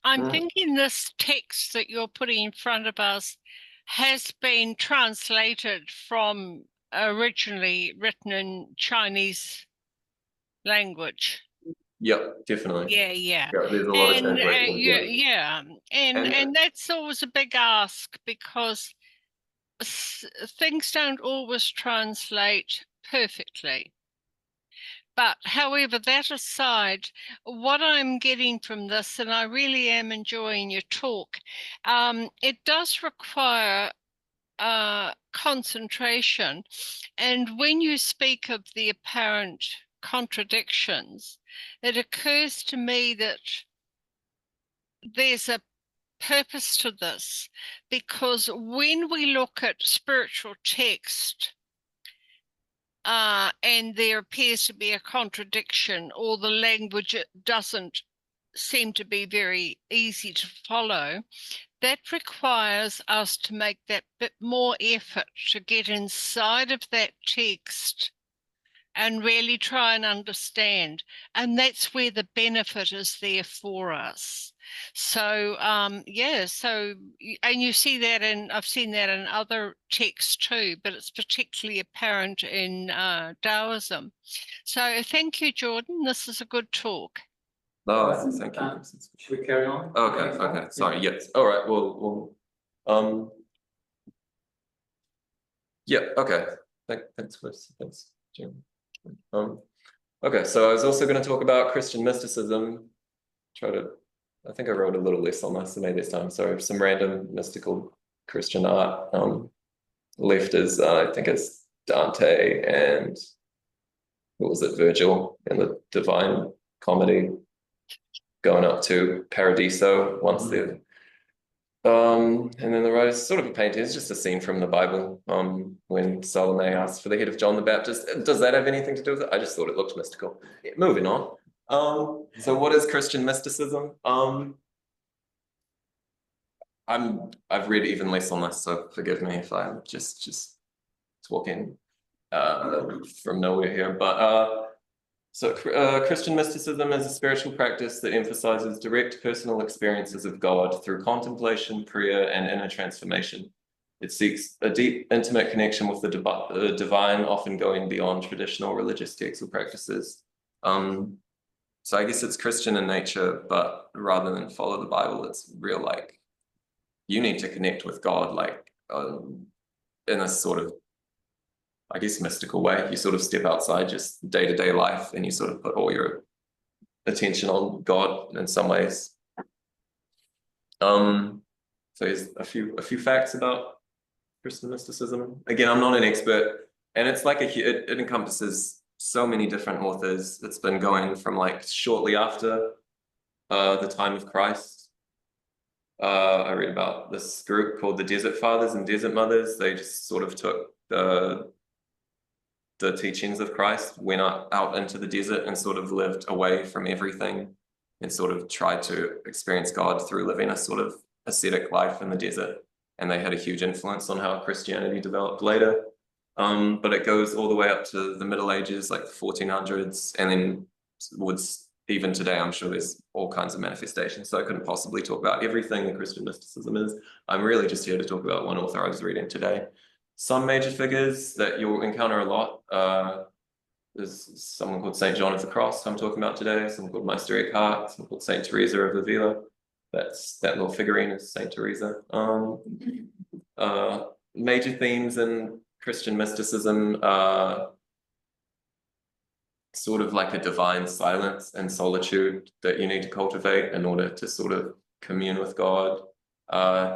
I'm thinking this text that you're putting in front of us has been translated from originally written in Chinese language. Yep, definitely. Yeah. There's a lot of translation. And that's always a big ask because things don't always translate perfectly. But however, that aside, what I'm getting from this, and I really am enjoying your talk, it does require concentration. And when you speak of the apparent contradictions, it occurs to me that there's a purpose to this, because when we look at spiritual text and there appears to be a contradiction, or the language doesn't seem to be very easy to follow, that requires us to make that bit more effort to get inside of that text and really try and understand. And that's where the benefit is there for us. So, and you see that I've seen that in other texts too, but it's particularly apparent in Taoism. So thank you, Jordan. This is a good talk. No, thank you. Should we carry on? Okay. Sorry. Yes. All right. Well. Yeah. Okay. Thanks, Chris. Thanks, Jim. Okay. So I was also going to talk about Christian mysticism. I think I wrote a little less on this than maybe this time. So some random mystical Christian art. Left is I think it's Dante and what was it, Virgil in the Divine Comedy, going up to Paradiso once they're and then the right is sort of a painting. It's just a scene from the Bible when Salome asked for the head of John the Baptist. Does that have anything to do with it? I just thought it looked mystical. Yeah, moving on. So what is Christian mysticism? I've read even less on this, so forgive me if I'm just talking from nowhere here, but so Christian mysticism is a spiritual practice that emphasizes direct personal experiences of God through contemplation, prayer, and inner transformation. It seeks a deep, intimate connection with the divine, often going beyond traditional religious texts or practices. So I guess it's Christian in nature, but rather than follow the Bible, it's real, like, you need to connect with God, like, in a sort of, I guess, mystical way. You sort of step outside just day-to-day life and you sort of put all your attention on God in some ways. So here's a few facts about Christian mysticism. Again, I'm not an expert, and it's like it encompasses so many different authors. It's been going from like shortly after the time of Christ. I read about this group called the Desert Fathers and Desert Mothers. They just sort of took the teachings of Christ, went out into the desert and sort of lived away from everything and sort of tried to experience God through living a sort of ascetic life in the desert. And they had a huge influence on how Christianity developed later. But it goes all the way up to the Middle Ages, like the 1400s, and then even today, I'm sure there's all kinds of manifestations. So I couldn't possibly talk about everything that Christian mysticism is. I'm really just here to talk about one author I was reading today. Some major figures that you'll encounter a lot. There's someone called Saint John of the Cross I'm talking about today, someone called Meister Eckhart, someone called Saint Teresa of Avila. That little figurine is Saint Teresa. Major themes in Christian mysticism are sort of like a divine silence and solitude that you need to cultivate in order to sort of commune with God.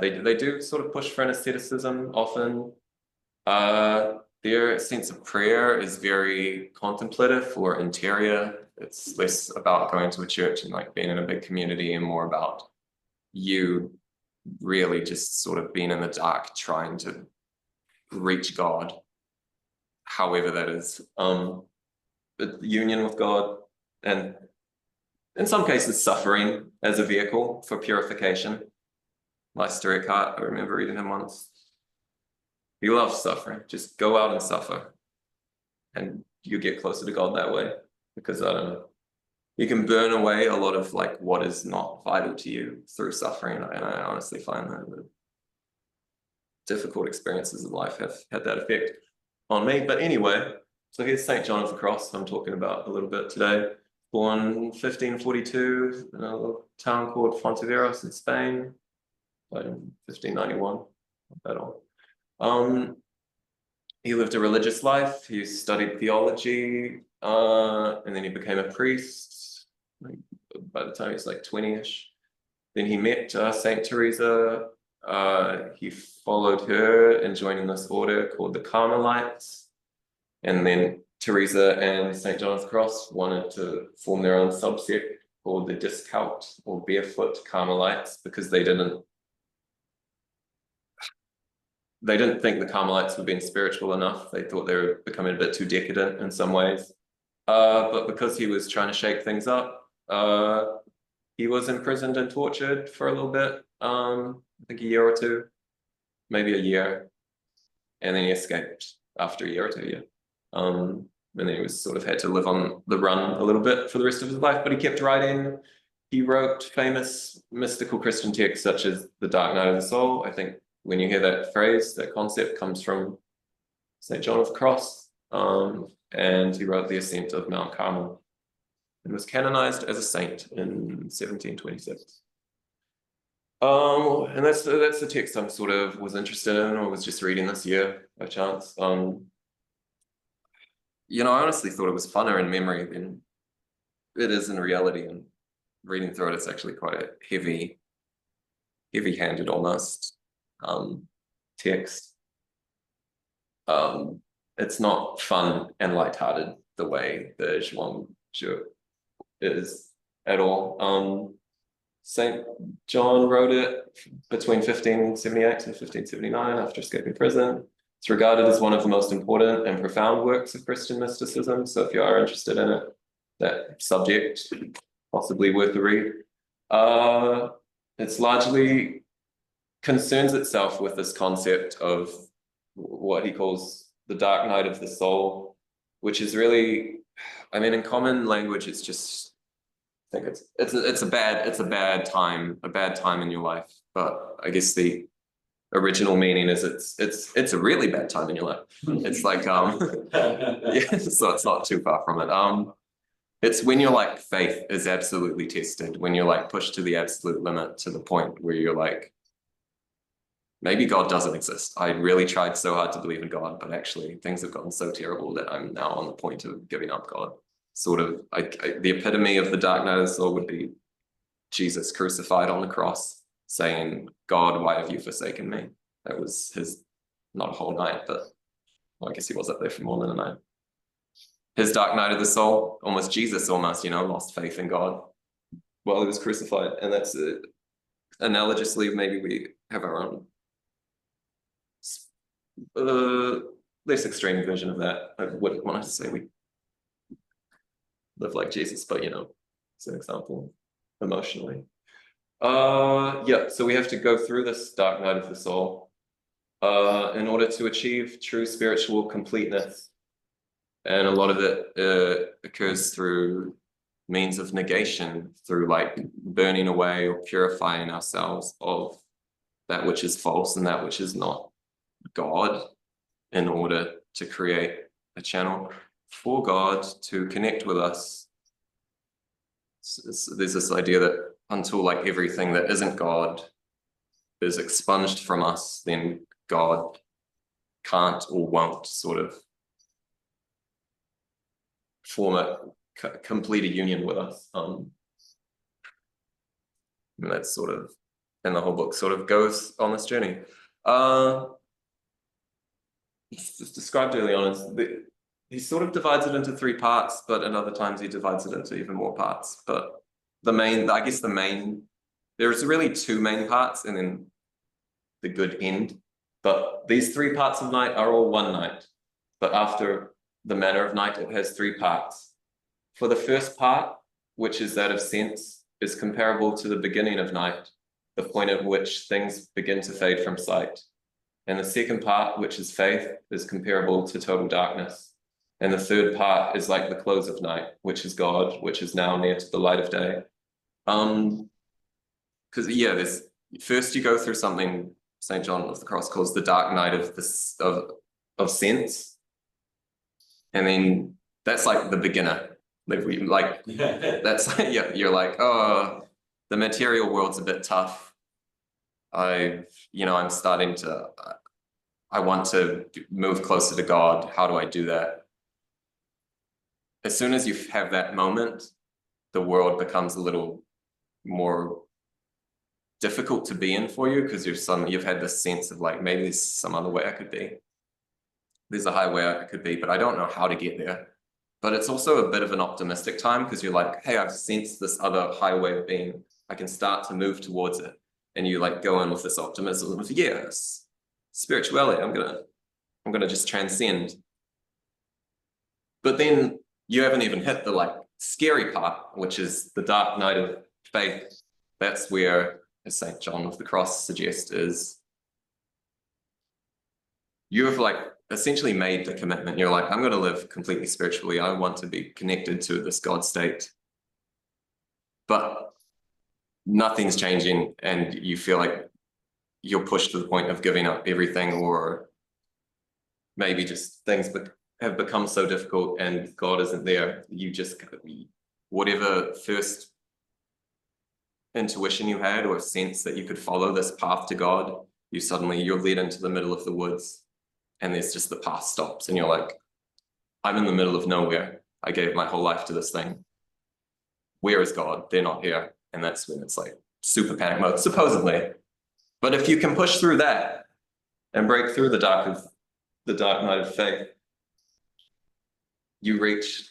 They do sort of push for an asceticism often. Their sense of prayer is very contemplative or interior. It's less about going to a church and like being in a big community and more about you really just sort of being in the dark trying to reach God, however that is. The union with God, and in some cases suffering as a vehicle for purification. Meister Eckhart, I remember reading him once. He loves suffering. Just go out and suffer, and you get closer to God that way. Because I don't know, you can burn away a lot of like what is not vital to you through suffering. And I honestly find that the difficult experiences of life have had that effect on me. But anyway, so here's Saint John of the Cross I'm talking about a little bit today. Born 1542 in a little town called Fontiveros in Spain. Died in 1591. Not that old. He lived a religious life. He studied theology, and then he became a priest by the time he was like 20-ish. Then he met Saint Teresa. He followed her in joining this order called the Carmelites. And then Teresa and Saint John of the Cross wanted to form their own subsect called the Discalced or Barefoot Carmelites, because they didn't think the Carmelites were being spiritual enough. They thought they were becoming a bit too decadent in some ways. But because he was trying to shake things up, he was imprisoned and tortured for a little bit, I think a year or two, maybe a year. And then he escaped after a year or two, yeah. And then he was sort of had to live on the run a little bit for the rest of his life, but he kept writing. He wrote famous mystical Christian texts such as The Dark Night of the Soul. I think when you hear that phrase, that concept comes from St. John of the Cross. And he wrote The Ascent of Mount Carmel and was canonized as a saint in 1726. And that's the text I'm sort of was interested in or was just reading this year by chance. You know, I honestly thought it was funner in memory than it is in reality, and reading through it, it's actually quite a heavy-handed almost text. It's not fun and lighthearted the way the Zhuangzi is at all. Saint John wrote it between 1578 and 1579 after escaping prison. It's regarded as one of the most important and profound works of Christian mysticism. So if you are interested in it, that subject, possibly worth a read. It's largely concerns itself with this concept of what he calls the dark night of the soul, which is really, I mean, in common language, it's just, I think it's a bad time in your life. But I guess the original meaning is it's a really bad time in your life. It's like yeah, so it's not too far from it. It's when your like faith is absolutely tested, when you're like pushed to the absolute limit, to the point where you're like, maybe God doesn't exist. I really tried so hard to believe in God, but actually things have gotten so terrible that I'm now on the point of giving up God. Sort of the epitome of the dark night of the soul would be Jesus crucified on the cross saying, God, why have you forsaken me? That was his, not a whole night, but well, I guess he was up there for more than a night. His dark night of the soul, almost Jesus, you know, lost faith in God while he was crucified. And that's analogously, maybe we have our own less extreme version of that. I wouldn't want to say we live like Jesus, but you know, it's an example. emotionally. Yeah, so we have to go through this dark night of the soul in order to achieve true spiritual completeness. And a lot of it occurs through means of negation, through like burning away or purifying ourselves of that which is false and that which is not God, in order to create a channel for God to connect with us. So there's this idea that until like everything that isn't God is expunged from us, then God can't or won't sort of form a complete union with us. And that's sort of, and the whole book sort of goes on this journey. It's just described early on as he sort of divides it into 3 parts, but at other times he divides it into even more parts. But there's really 2 main parts and then the good end. But these 3 parts of night are all one night. But after the manner of night, it has 3 parts. For the first part, which is that of sense, is comparable to the beginning of night, the point at which things begin to fade from sight. And the second part, which is faith, is comparable to total darkness. And the third part is like the close of night, which is God, which is now near to the light of day. Because yeah, first you go through something St. John of the Cross calls the dark night of sense. And then that's like the beginner. That's yeah, you're like, oh, the material world's a bit tough. I'm starting to, I want to move closer to God. How do I do that? As soon as you have that moment, the world becomes a little more difficult to be in for you, because you've had this sense of like, maybe there's some other way I could be. There's a highway I could be, but I don't know how to get there. But it's also a bit of an optimistic time, because you're like, hey, I've sensed this other highway of being. I can start to move towards it. And you like go in with this optimism of, yes, spirituality, I'm gonna just transcend. But then you haven't even hit the like scary part, which is the dark night of faith. That's where, as St. John of the Cross suggests, is you have like essentially made the commitment. You're like, I'm going to live completely spiritually. I want to be connected to this God state. But nothing's changing, and you feel like you're pushed to the point of giving up everything, or maybe just things have become so difficult and God isn't there. You just, whatever first intuition you had or sense that you could follow this path to God, you're led into the middle of the woods, and there's just the path stops, and you're like, I'm in the middle of nowhere. I gave my whole life to this thing. Where is God? They're not here. And that's when it's like super panic mode, supposedly. But if you can push through that and break through the dark night of faith, you reach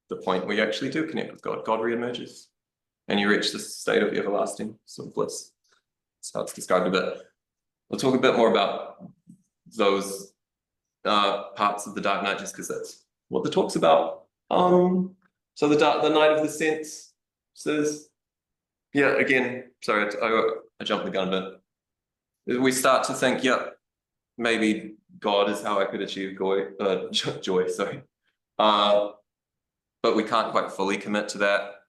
the point where you actually do connect with God. God reemerges, and you reach this state of everlasting sort of bliss. That's how it's described a bit. We'll talk a bit more about those parts of the dark night, just because that's what the talk's about. So the night of the sense says, yeah, again, sorry, I jumped the gun a bit. We start to think, yeah, maybe God is how I could achieve joy, sorry. But we can't quite fully commit to that.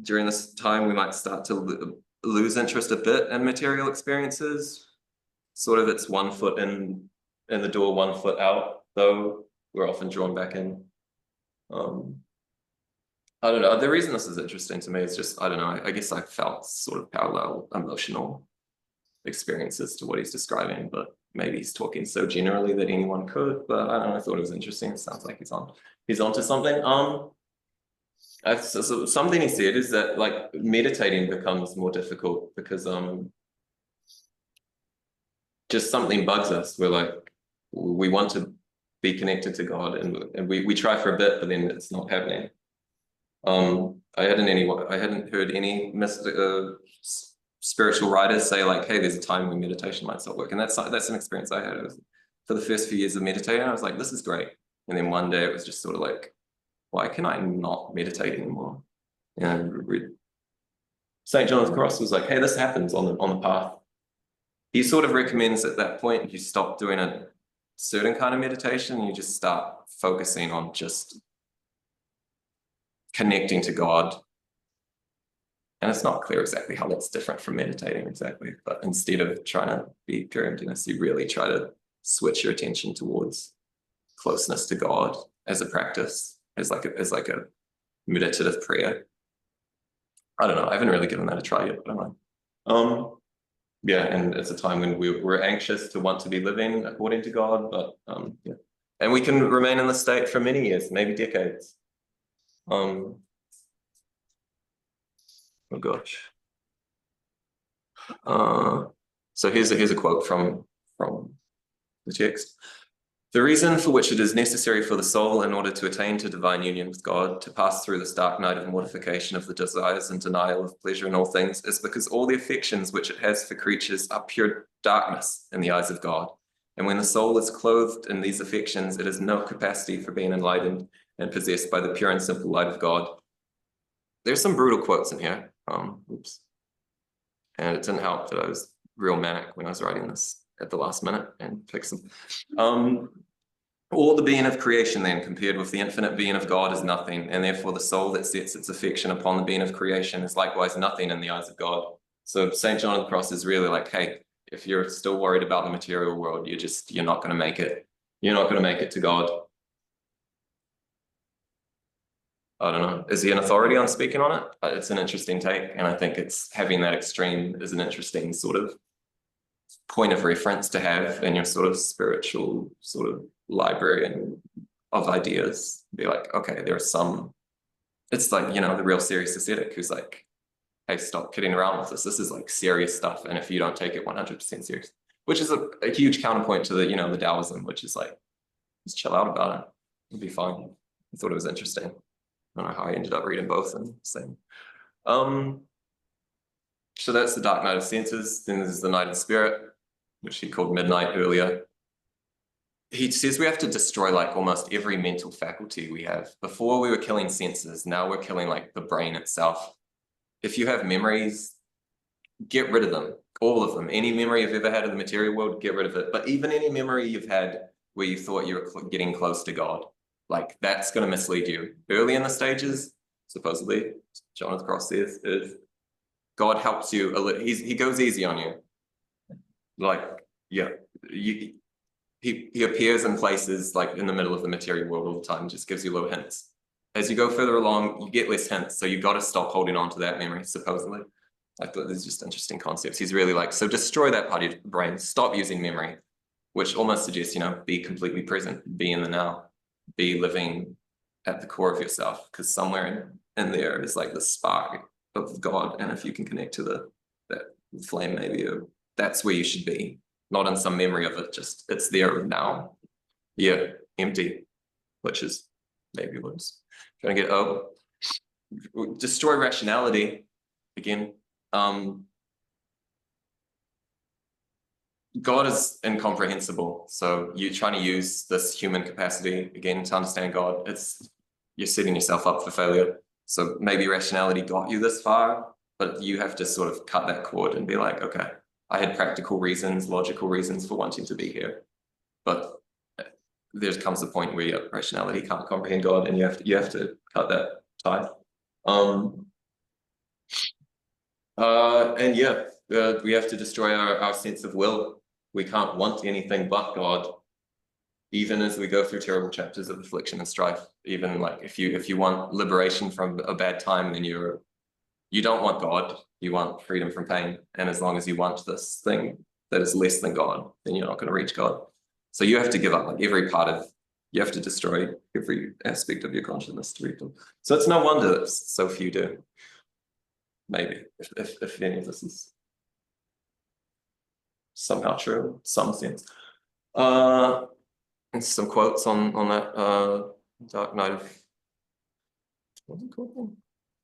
During this time, we might start to lose interest a bit in material experiences. Sort of it's 1 foot in the door, 1 foot out, though we're often drawn back in. I don't know. The reason this is interesting to me is just, I don't know, I guess I felt sort of parallel emotional experiences to what he's describing, but maybe he's talking so generally that anyone could, but I don't know, I thought it was interesting. It sounds like he's onto something. So something he said is that like meditating becomes more difficult because just something bugs us. We're like, we want to be connected to God, and we try for a bit, but then it's not happening. I hadn't heard any spiritual writers say like, hey, there's a time when meditation might stop working. That's an experience I had. For the first few years of meditating, I was like, this is great. And then one day it was just sort of like, why can I not meditate anymore? And St. John of the Cross was like, hey, this happens on the path. He sort of recommends at that point you stop doing a certain kind of meditation and you just start focusing on just connecting to God. And it's not clear exactly how that's different from meditating exactly, but instead of trying to be pure emptiness, you really try to switch your attention towards closeness to God as a practice, as like a meditative prayer. I don't know. I haven't really given that a try yet, but I might. Yeah, and it's a time when we're anxious to want to be living according to God, but yeah. And we can remain in the state for many years, maybe decades. Oh gosh. So here's a quote from the text. The reason for which it is necessary for the soul, in order to attain to divine union with God, to pass through this dark night of mortification of the desires and denial of pleasure in all things, is because all the affections which it has for creatures are pure darkness in the eyes of God. And when the soul is clothed in these affections, it has no capacity for being enlightened and possessed by the pure and simple light of God. There's some brutal quotes in here. Oops. And it didn't help that I was real manic when I was writing this at the last minute and pick some. All the being of creation then compared with the infinite being of God is nothing, and therefore the soul that sets its affection upon the being of creation is likewise nothing in the eyes of God. So St. John of the Cross is really like, hey, if you're still worried about the material world, you're not going to make it. You're not going to make it to God. I don't know. Is he an authority on speaking on it? It's an interesting take, and I think it's having that extreme is an interesting sort of point of reference to have in your sort of spiritual sort of library of ideas. Be like, okay, there are some, it's like, the real serious ascetic who's like, hey, stop kidding around with this. This is like serious stuff. And if you don't take it 100% serious, which is a huge counterpoint to the, the Taoism, which is like, just chill out about it. It'll be fine. I thought it was interesting. I don't know how I ended up reading both and saying. So that's the dark night of senses. Then there's the night of spirit, which he called midnight earlier. He says we have to destroy like almost every mental faculty we have. Before we were killing senses, now we're killing like the brain itself. If you have memories, get rid of them, all of them. Any memory you've ever had of the material world, get rid of it. But even any memory you've had where you thought you were getting close to God, like that's going to mislead you. Early in the stages, supposedly, John of the Cross says, is God helps you, he goes easy on you. Like, yeah, he appears in places like in the middle of the material world all the time, just gives you little hints. As you go further along, you get less hints, so you got to stop holding on to that memory, supposedly. I thought these are just interesting concepts. He's really like, so destroy that part of your brain, stop using memory, which almost suggests, be completely present, be in the now, be living at the core of yourself, because somewhere in there is like the spark of God, and if you can connect to that flame, maybe that's where you should be, not in some memory of it, just it's there now. Yeah, empty, which is maybe what's trying to get, destroy rationality again. God is incomprehensible, so you're trying to use this human capacity again to understand God. You're setting yourself up for failure. So maybe rationality got you this far, but you have to sort of cut that cord and be like, okay, I had practical reasons, logical reasons for wanting to be here, but there comes a point where rationality can't comprehend God, and you have to cut that tie. And yeah, we have to destroy our sense of will. We can't want anything but God, even as we go through terrible chapters of affliction and strife. Even like if you want liberation from a bad time, then you don't want God, you want freedom from pain. And as long as you want this thing that is less than God, then you're not going to reach God. So you have to give up like you have to destroy every aspect of your consciousness to reach them. So it's no wonder that so few do. Maybe, if any of this is somehow true, in some sense. And some quotes on that dark night of, what's it called?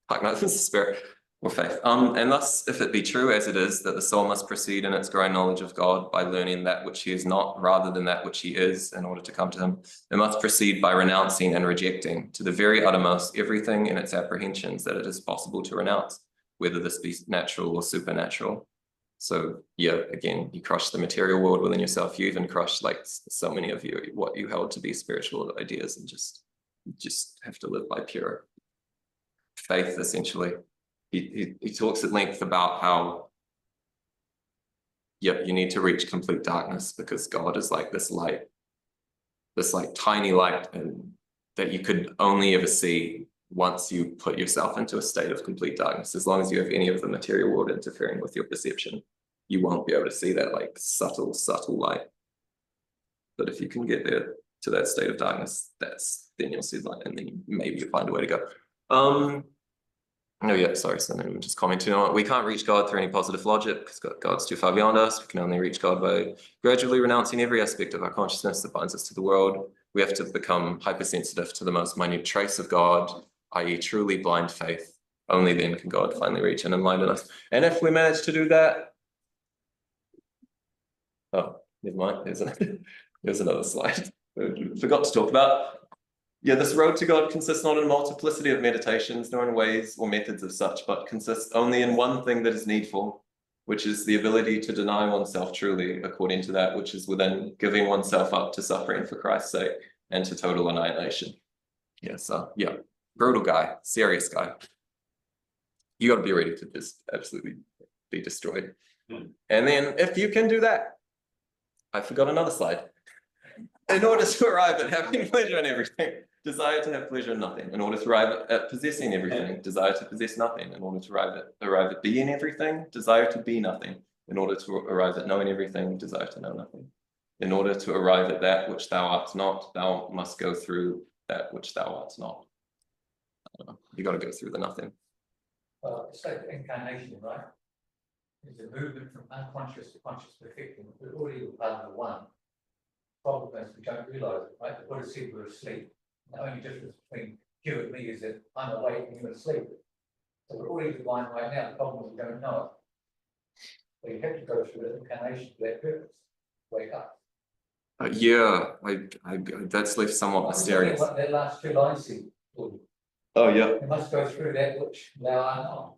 Dark night of the spirit or faith. And thus, if it be true as it is, that the soul must proceed in its growing knowledge of God by learning that which he is not rather than that which he is in order to come to him, it must proceed by renouncing and rejecting to the very uttermost everything in its apprehensions that it is possible to renounce, whether this be natural or supernatural. So yeah, again, you crush the material world within yourself. You even crush like so many of you, what you held to be spiritual ideas, and just have to live by pure faith, essentially. He talks at length about how, yeah, you need to reach complete darkness because God is like this light, this like tiny light, and that you could only ever see once you put yourself into a state of complete darkness. As long as you have any of the material world interfering with your perception, you won't be able to see that like subtle light. But if you can get there to that state of darkness, then you'll see light, and then maybe you'll find a way to go. Oh yeah, sorry, so I'm just commenting on it. We can't reach God through any positive logic because God's too far beyond us. We can only reach God by gradually renouncing every aspect of our consciousness that binds us to the world. We have to become hypersensitive to the most minute trace of God, i.e. truly blind faith. Only then can God finally reach and enlighten us. And if we manage to do that, oh, never mind, here's another slide. Forgot to talk about. Yeah, this road to God consists not in a multiplicity of meditations, nor in ways or methods of such, but consists only in one thing that is needful, which is the ability to deny oneself truly according to that which is within, giving oneself up to suffering for Christ's sake and to total annihilation. Yeah, so yeah, brutal guy, serious guy. You got to be ready to just absolutely be destroyed. And then if you can do that, I forgot another slide. In order to arrive at having pleasure in everything, desire to have pleasure in nothing. In order to arrive at possessing everything, desire to possess nothing. In order to arrive at being everything, desire to be nothing. In order to arrive at knowing everything, desire to know nothing. In order to arrive at that which thou art not, thou must go through that which thou art not. You got to go through the nothing. It's like incarnation, right? It's a movement from unconscious to conscious perfecting. We're already part of the one. Problem is we don't realise it, right? The Buddha said we're asleep. The only difference between you and me is that I'm awake and you're asleep. So we're already divine right now. The problem is we don't know it. So you have to go through the incarnation for that purpose. Wake up. Yeah, I that's left somewhat mysterious. What that last two lines said. Oh yeah. You must go through that which thou art not.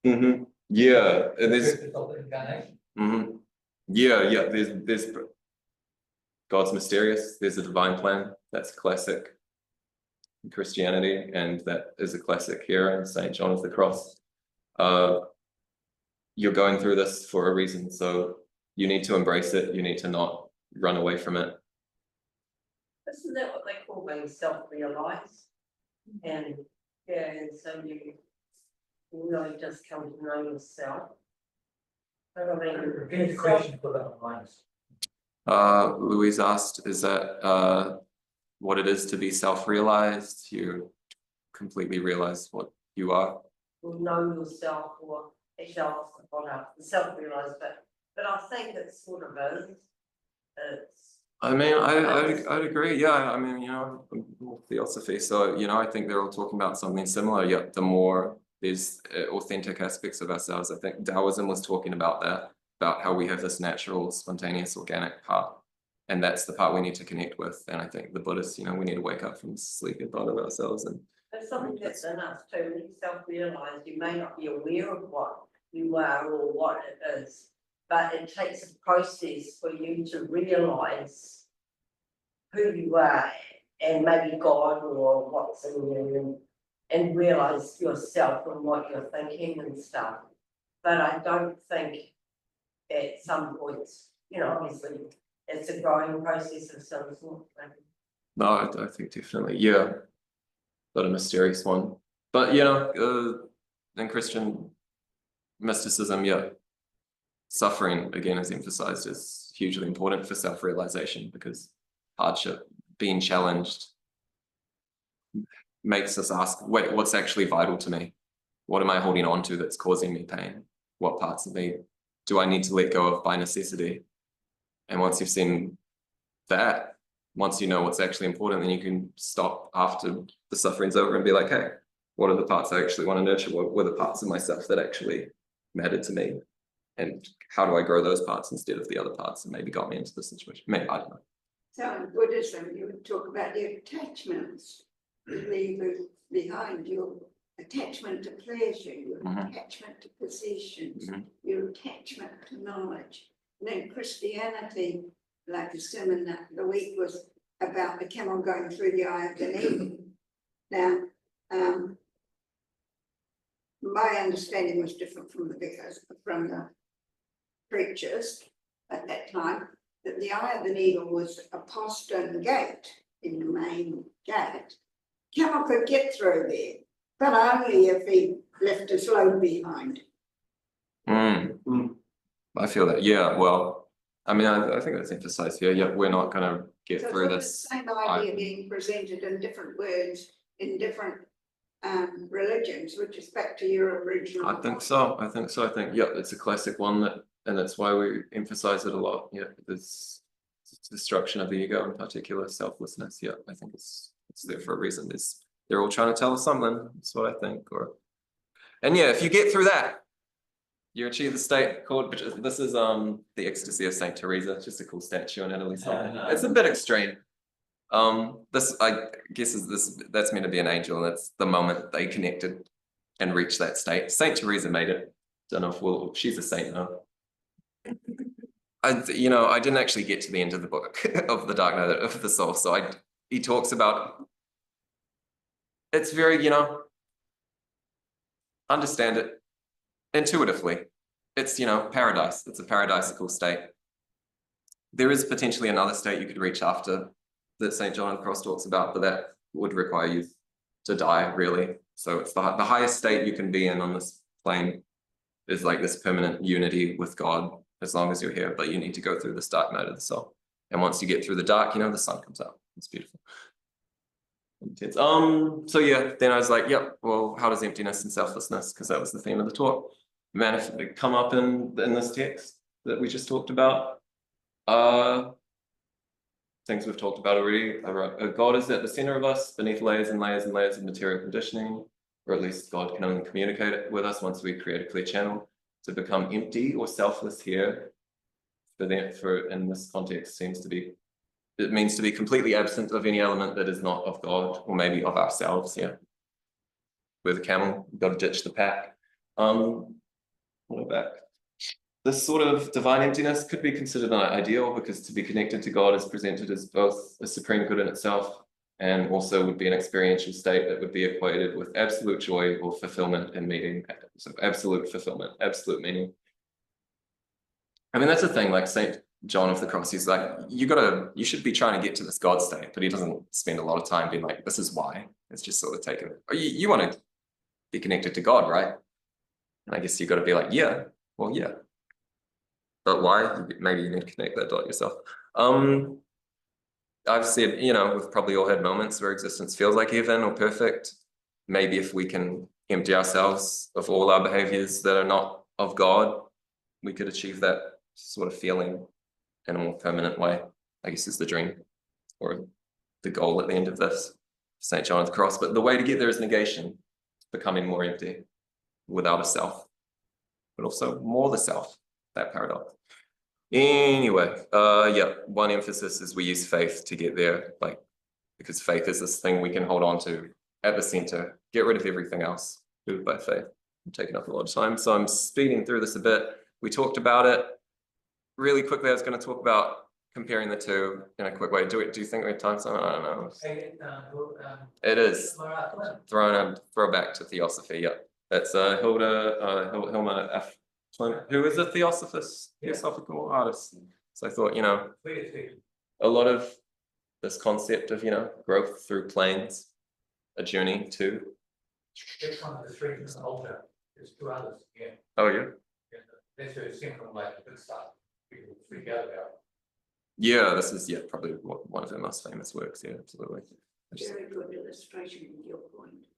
Mm-hmm. Yeah, The there's. purpose of the incarnation. Mm-hmm. Yeah. There's God's mysterious. There's a divine plan. That's classic in Christianity, and that is a classic here in St. John of the Cross. You're going through this for a reason, so you need to embrace it. You need to not run away from it. Isn't that what they call being self-realized? And yeah, and so you really just come to know yourself. But I mean, Repeat the question for the minus. Louise asked, is that what it is to be self-realized? You completely realize what you are. will know yourself, or actually I'll follow up self-realized, but I think it sort of is. It's I mean, I'd agree. Yeah, I mean, theosophy. So, I think they're all talking about something similar. Yet the more there's authentic aspects of ourselves. I think Taoism was talking about that, about how we have this natural, spontaneous, organic part. And that's the part we need to connect with. And I think the Buddhists, we need to wake up from this sleeping part of ourselves. And There's something that's in us too. When you self-realize, you may not be aware of what you are or what it is, but it takes a process for you to realize who you are and maybe God or what's in you, and realize yourself and what you're thinking and stuff. But I don't think at some points, obviously it's a growing process of some sort. no, I think definitely, yeah, but a mysterious one. But in Christian mysticism, suffering again is emphasized as hugely important for self-realization, because hardship, being challenged, makes us ask, wait, what's actually vital to me? What am I holding on to that's causing me pain? What parts of me do I need to let go of by necessity? And once you've seen that, once you know what's actually important, then you can stop after the suffering's over and be like, hey, what are the parts I actually want to nurture? What were the parts of myself that actually mattered to me? And how do I grow those parts instead of the other parts that maybe got me into this situation? Maybe, I don't know. So in Buddhism, you would talk about the attachments you leave behind you attachment to pleasure, your Mhm. attachment to possessions, Mhm. your attachment to knowledge. And then Christianity, like the sermon that the week was about the camel going through the eye of the needle. Now, my understanding was different from the preachers at that time, that the eye of the needle was a postern gate in the main gate. Camel could get through there, but only if he left his load behind. I feel that, yeah, well, I mean, I think that's emphasized here, yeah, we're not gonna get So through it's this. the same idea being presented in different words in different religions, which is back to your original. I think so, I think, yeah, it's a classic one that, and that's why we emphasize it a lot, yeah, this destruction of the ego, in particular, selflessness, yeah, I think it's there for a reason. They're all trying to tell us something, that's what I think, and yeah, if you get through that, you achieve the state called, this is the ecstasy of Saint Teresa. It's just a cool statue in Italy. So it's a bit extreme. This I guess that's meant to be an angel, and that's the moment they connected and reached that state. Saint Teresa made it. Don't know if she's a saint though. I didn't actually get to the end of the book of the Dark Night of the Soul. So he talks about it's very, understand it intuitively. It's, paradise. It's a paradisical state. There is potentially another state you could reach after that St. John of the Cross talks about, but that would require you to die, really. So it's the highest state you can be in on this plane is like this permanent unity with God as long as you're here, but you need to go through this dark night of the soul. And once you get through the dark, the sun comes out. It's beautiful. So yeah, then I was like, yep, well, how does emptiness and selflessness, because that was the theme of the talk, come up in this text that we just talked about? Things we've talked about already. I wrote, God is at the center of us, beneath layers and layers and layers of material conditioning, or at least God can only communicate with us once we create a clear channel. To become empty or selfless here, in this context, it means to be completely absent of any element that is not of God, or maybe of ourselves. Yeah, we're the camel, we've got to ditch the pack. What about this sort of divine emptiness could be considered an ideal, because to be connected to God is presented as both a supreme good in itself and also would be an experiential state that would be equated with absolute joy or fulfillment and meaning. So absolute fulfillment, absolute meaning. I mean, that's the thing, like St. John of the Cross, he's like, you should be trying to get to this God state, but he doesn't spend a lot of time being like, this is why. It's just sort of taken, you want to be connected to God, right? And I guess you got to be like, yeah, well, yeah. But why? Maybe you need to connect that dot yourself. I've said, we've probably all had moments where existence feels like heaven or perfect. Maybe if we can empty ourselves of all our behaviors that are not of God, we could achieve that sort of feeling in a more permanent way. I guess is the dream or the goal at the end of this, St. John of the Cross. But the way to get there is negation, becoming more empty without a self, but also more the self, that paradox. Anyway, yeah, one emphasis is we use faith to get there, because faith is this thing we can hold on to at the center, get rid of everything else, do it by faith. I'm taking up a lot of time, so I'm speeding through this a bit. We talked about it really quickly. I was going to talk about comparing the two in a quick way. Do you think we have time? So I don't know. It is throwback to theosophy. Yeah, that's Hilma F. Who is a theosophical artist. So I thought, a lot of this concept of, growth through planes, a journey to. It's one of the three from older. There's two others, yeah. Oh, yeah. That's very simple, like the good stuff. People freak out about. Yeah, this is probably one of her most famous works. Yeah, absolutely. Very good illustration of your point.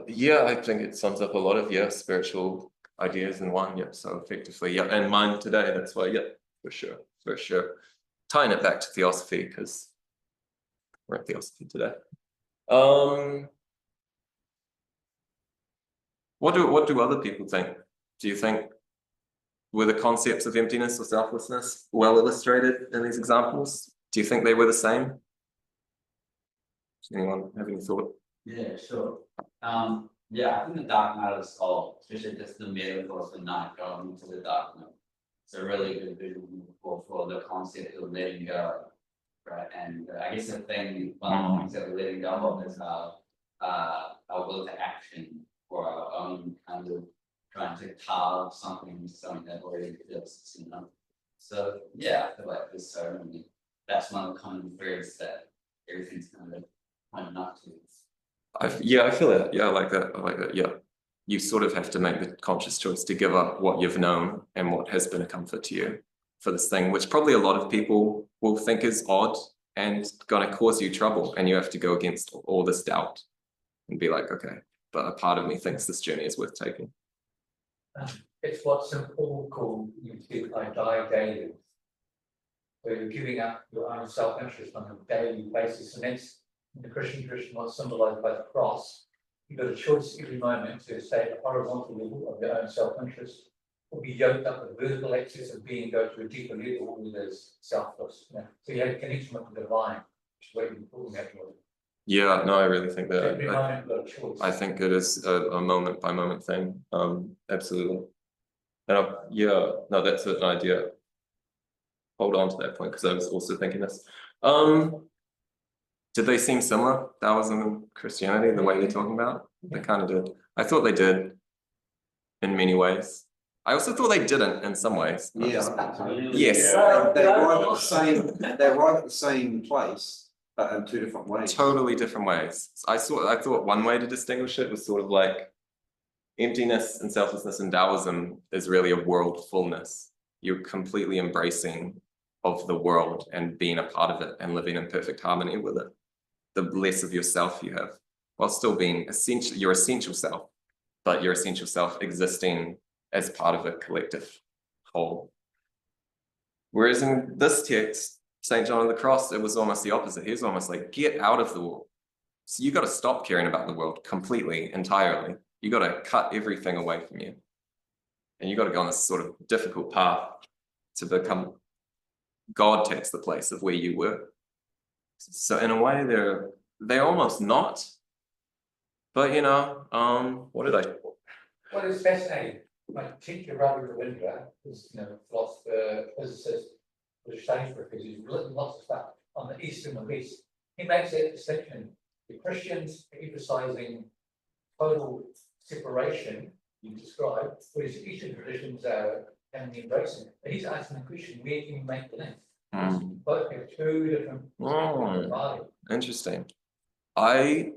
Yeah, I think it sums up a lot of spiritual ideas in one. Yeah, so effectively, yeah, and mine today. That's why, yeah, for sure. Tying it back to theosophy, because we're at theosophy today. What do other people think? Do you think were the concepts of emptiness or selflessness well illustrated in these examples? Do you think they were the same? Does anyone have any thought? Yeah, sure. Yeah, I think the dark night is all, especially just the metaphor of the night going into the darkness. It's a really good visual for the concept of letting go, right? And I guess the thing, one of the things that we're letting go of is our will to action, or our own kind of trying to carve something that already exists, you know. So yeah, I feel like this ceremony, that's one of the common threads that everything's kind of pointing up to. Yeah, I feel it. Yeah, I like that. I like that. Yeah. You sort of have to make the conscious choice to give up what you've known and what has been a comfort to you for this thing, which probably a lot of people will think is odd and going to cause you trouble. And you have to go against all this doubt and be like, okay, but a part of me thinks this journey is worth taking. It's what St. Paul called, you said, I die daily. So you're giving up your own self-interest on a daily basis, and that's in the Christian tradition what's symbolized by the cross. You've got a choice every moment to stay at the horizontal level of your own self-interest, or be yoked up with vertical access of being, go to a deeper level where there's selfless. You know? So you have a connection with the divine, which is what you're talking about. Yeah, no, I really think that. Every moment you've got a choice. I think it is a moment by moment thing. Absolutely. And yeah, no, that's an idea. Hold on to that point, because I was also thinking this. Did they seem similar, Taoism and Christianity, the way they're talking about? They kind of did. I thought they did in many ways. I also thought they didn't in some ways. Yes. Yes. They arrive at the same place, but in two different ways. Totally different ways. I thought one way to distinguish it was sort of like emptiness and selflessness in Taoism is really a world fullness. You're completely embracing of the world and being a part of it and living in perfect harmony with it. The less of yourself you have, while still being essential, your essential self, but your essential self existing as part of a collective whole. Whereas in this text, St. John of the Cross, it was almost the opposite. He was almost like, get out of the world. So you got to stop caring about the world completely, entirely. You got to cut everything away from you. And you got to go on this sort of difficult path to become, God takes the place of where you were. So in a way, they're almost not. But you know, what did I? What is fascinating, my teacher, Robert Ravindra, who's philosopher, physicist, was studying for because he's written lots of stuff on the East and the West. He makes that distinction. The Christians are emphasizing total separation, you described, whereas the Eastern traditions are having the embracing. But he's asking the question, where can you make the link? Both have two different values. Interesting. I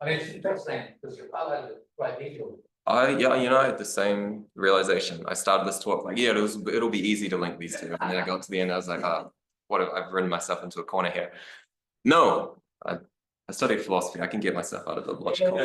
mean, it's fascinating because you're highlighted right detail. Yeah, you know, I had the same realization. I started this talk like, yeah, it'll be easy to link these two. And then I got to the end, I was like, I've written myself into a corner here. No, I studied philosophy. I can get myself out of the logical.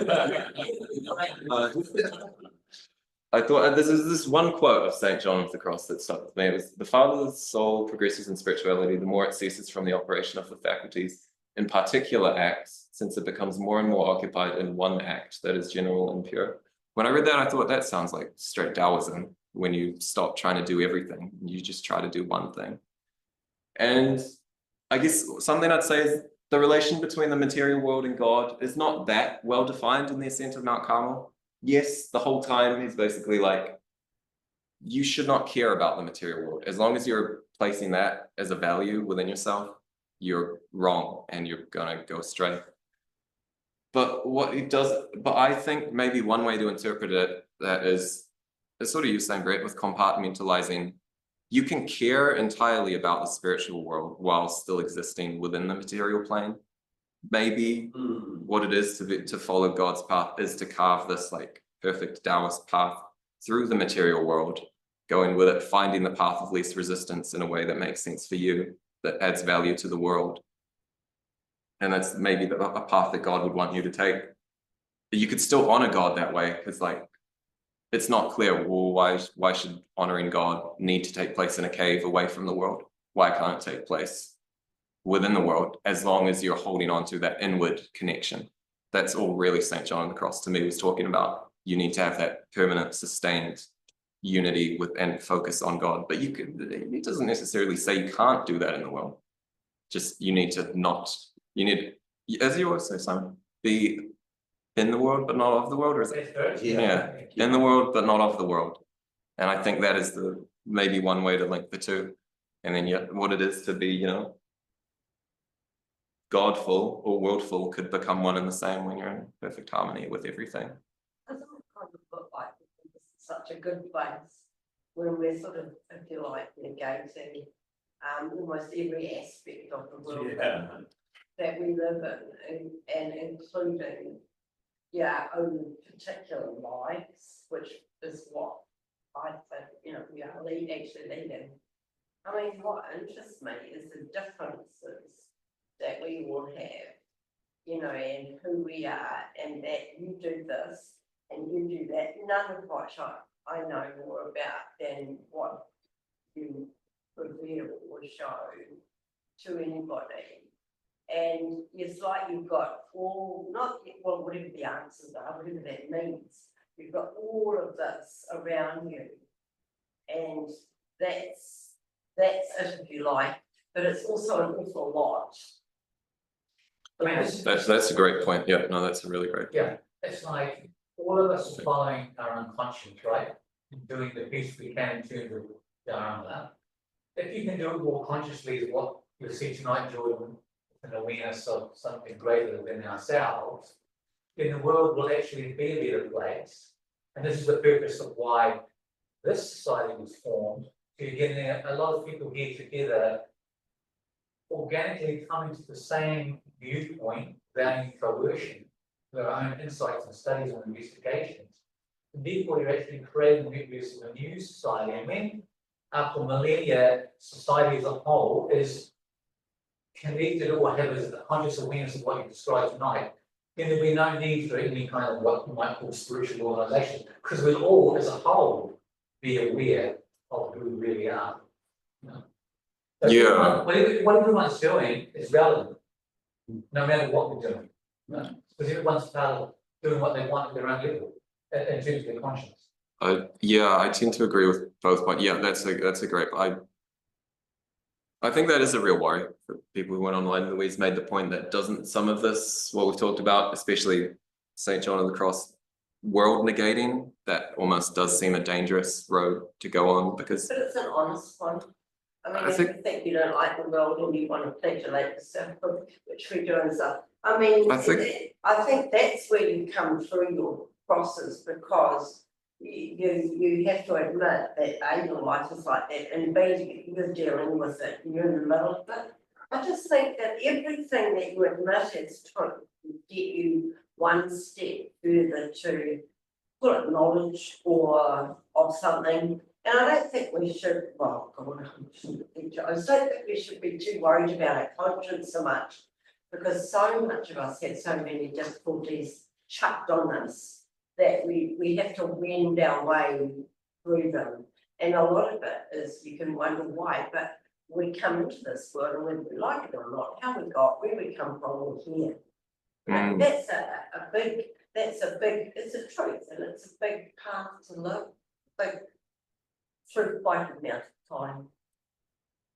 I thought this is this one quote of St. John of the Cross that stuck with me. It was, the farther the soul progresses in spirituality, the more it ceases from the operation of the faculties in particular acts, since it becomes more and more occupied in one act that is general and pure. When I read that, I thought that sounds like straight Taoism, when you stop trying to do everything, you just try to do one thing. And I guess something I'd say is the relation between the material world and God is not that well defined in the ascent of Mount Carmel. Yes, the whole time he's basically like, you should not care about the material world. As long as you're placing that as a value within yourself, you're wrong and you're gonna go astray. But what it does, but I think maybe one way to interpret it that is sort of you saying, Brett, with compartmentalizing. You can care entirely about the spiritual world while still existing within the material plane. Maybe what it is to follow God's path is to carve this like perfect Taoist path through the material world, going with it, finding the path of least resistance in a way that makes sense for you, that adds value to the world. And that's maybe a path that God would want you to take. But you could still honor God that way, because like, it's not clear, well, why should honoring God need to take place in a cave away from the world? Why can't it take place within the world, as long as you're holding on to that inward connection? That's all really St. John of the Cross to me was talking about. You need to have that permanent, sustained unity with and focus on God. But it doesn't necessarily say you can't do that in the world. Just you need to not, you need, as you always say, Simon, be in the world but not of the world, or is it? Yeah, in the world but not of the world. And I think that is the maybe one way to link the two. And then yet what it is to be, you know, Godful or worldful could become one and the same when you're in perfect harmony with everything. Doesn't it kind of look like this is such a good place where we're sort of, if you like, negating almost every aspect of the world that we live in, and including our own particular lives, which is what I think, you know, we are actually leading. I mean, what interests me is the differences that we all have, you know, and who we are, and that you do this and you do that, none of which I know more about than what you reveal or show to anybody. And it's like you've got all, not, well, whatever the answers are, whatever that means, you've got all of this around you. And that's it, if you like, but it's also an awful lot. That's a great point. Yeah, no, that's a really great point. Yeah, it's like all of us are following our unconscious, right? And doing the best we can in terms of dharma. If you can do it more consciously, is what you'll see tonight, Jordan, an awareness of something greater than ourselves, then the world will actually be a better place. And this is the purpose of why this society was formed, to get a lot of people here together, organically coming to the same viewpoint without coercion, their own insights and studies and investigations. And therefore, you're actually creating the nucleus of a new society. And when, after millennia, society as a whole is connected or has a conscious awareness of what you described tonight, then there'll be no need for any kind of what you might call spiritual organization, because we'll all, as a whole, be aware of who we really are. You know? So Yeah. what everyone's doing is relevant, no matter what we're doing. No? Because everyone's part of doing what they want at their own level, in terms of their conscience. Yeah, I tend to agree with both points. Yeah, that's a great. I think that is a real worry for people who went online. Louise made the point that doesn't some of this, what we've talked about, especially St. John of the Cross, world negating, that almost does seem a dangerous road to go on, because. But it's an honest one. I mean, I if you think you don't like the world and you want to flagellate yourself, which we do and stuff. I mean, I think that's where you come through your crosses, because you have to admit that A, your life is like that, and B, you're dealing with it, you're in the middle of it. I just think that everything that you admit is to get you one step further to call it knowledge or of something. And I don't think we should, well, God, I don't think we should be too worried about our conscience so much, because so much of us have so many difficulties chucked on us that we have to wend our way through them. And a lot of it is, you can wonder why, but we come into this world, and whether we like it or not, how we got, where we come from, or here. And that's a big, it's a truth, and it's a big path to live, big through quite a amount of time.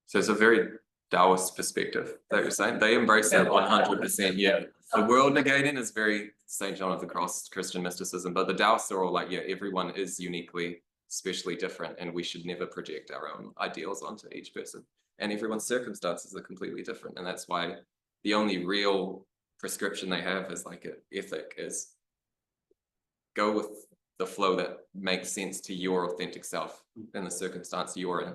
So it's a very Taoist perspective that you're saying. They embrace that 100%. Yeah, the world negating is very St. John of the Cross Christian mysticism, but the Taoists are all like, yeah, everyone is uniquely, especially different, and we should never project our own ideals onto each person. And everyone's circumstances are completely different, and that's why the only real prescription they have is like an ethic is go with the flow that makes sense to your authentic self in the circumstance you're in.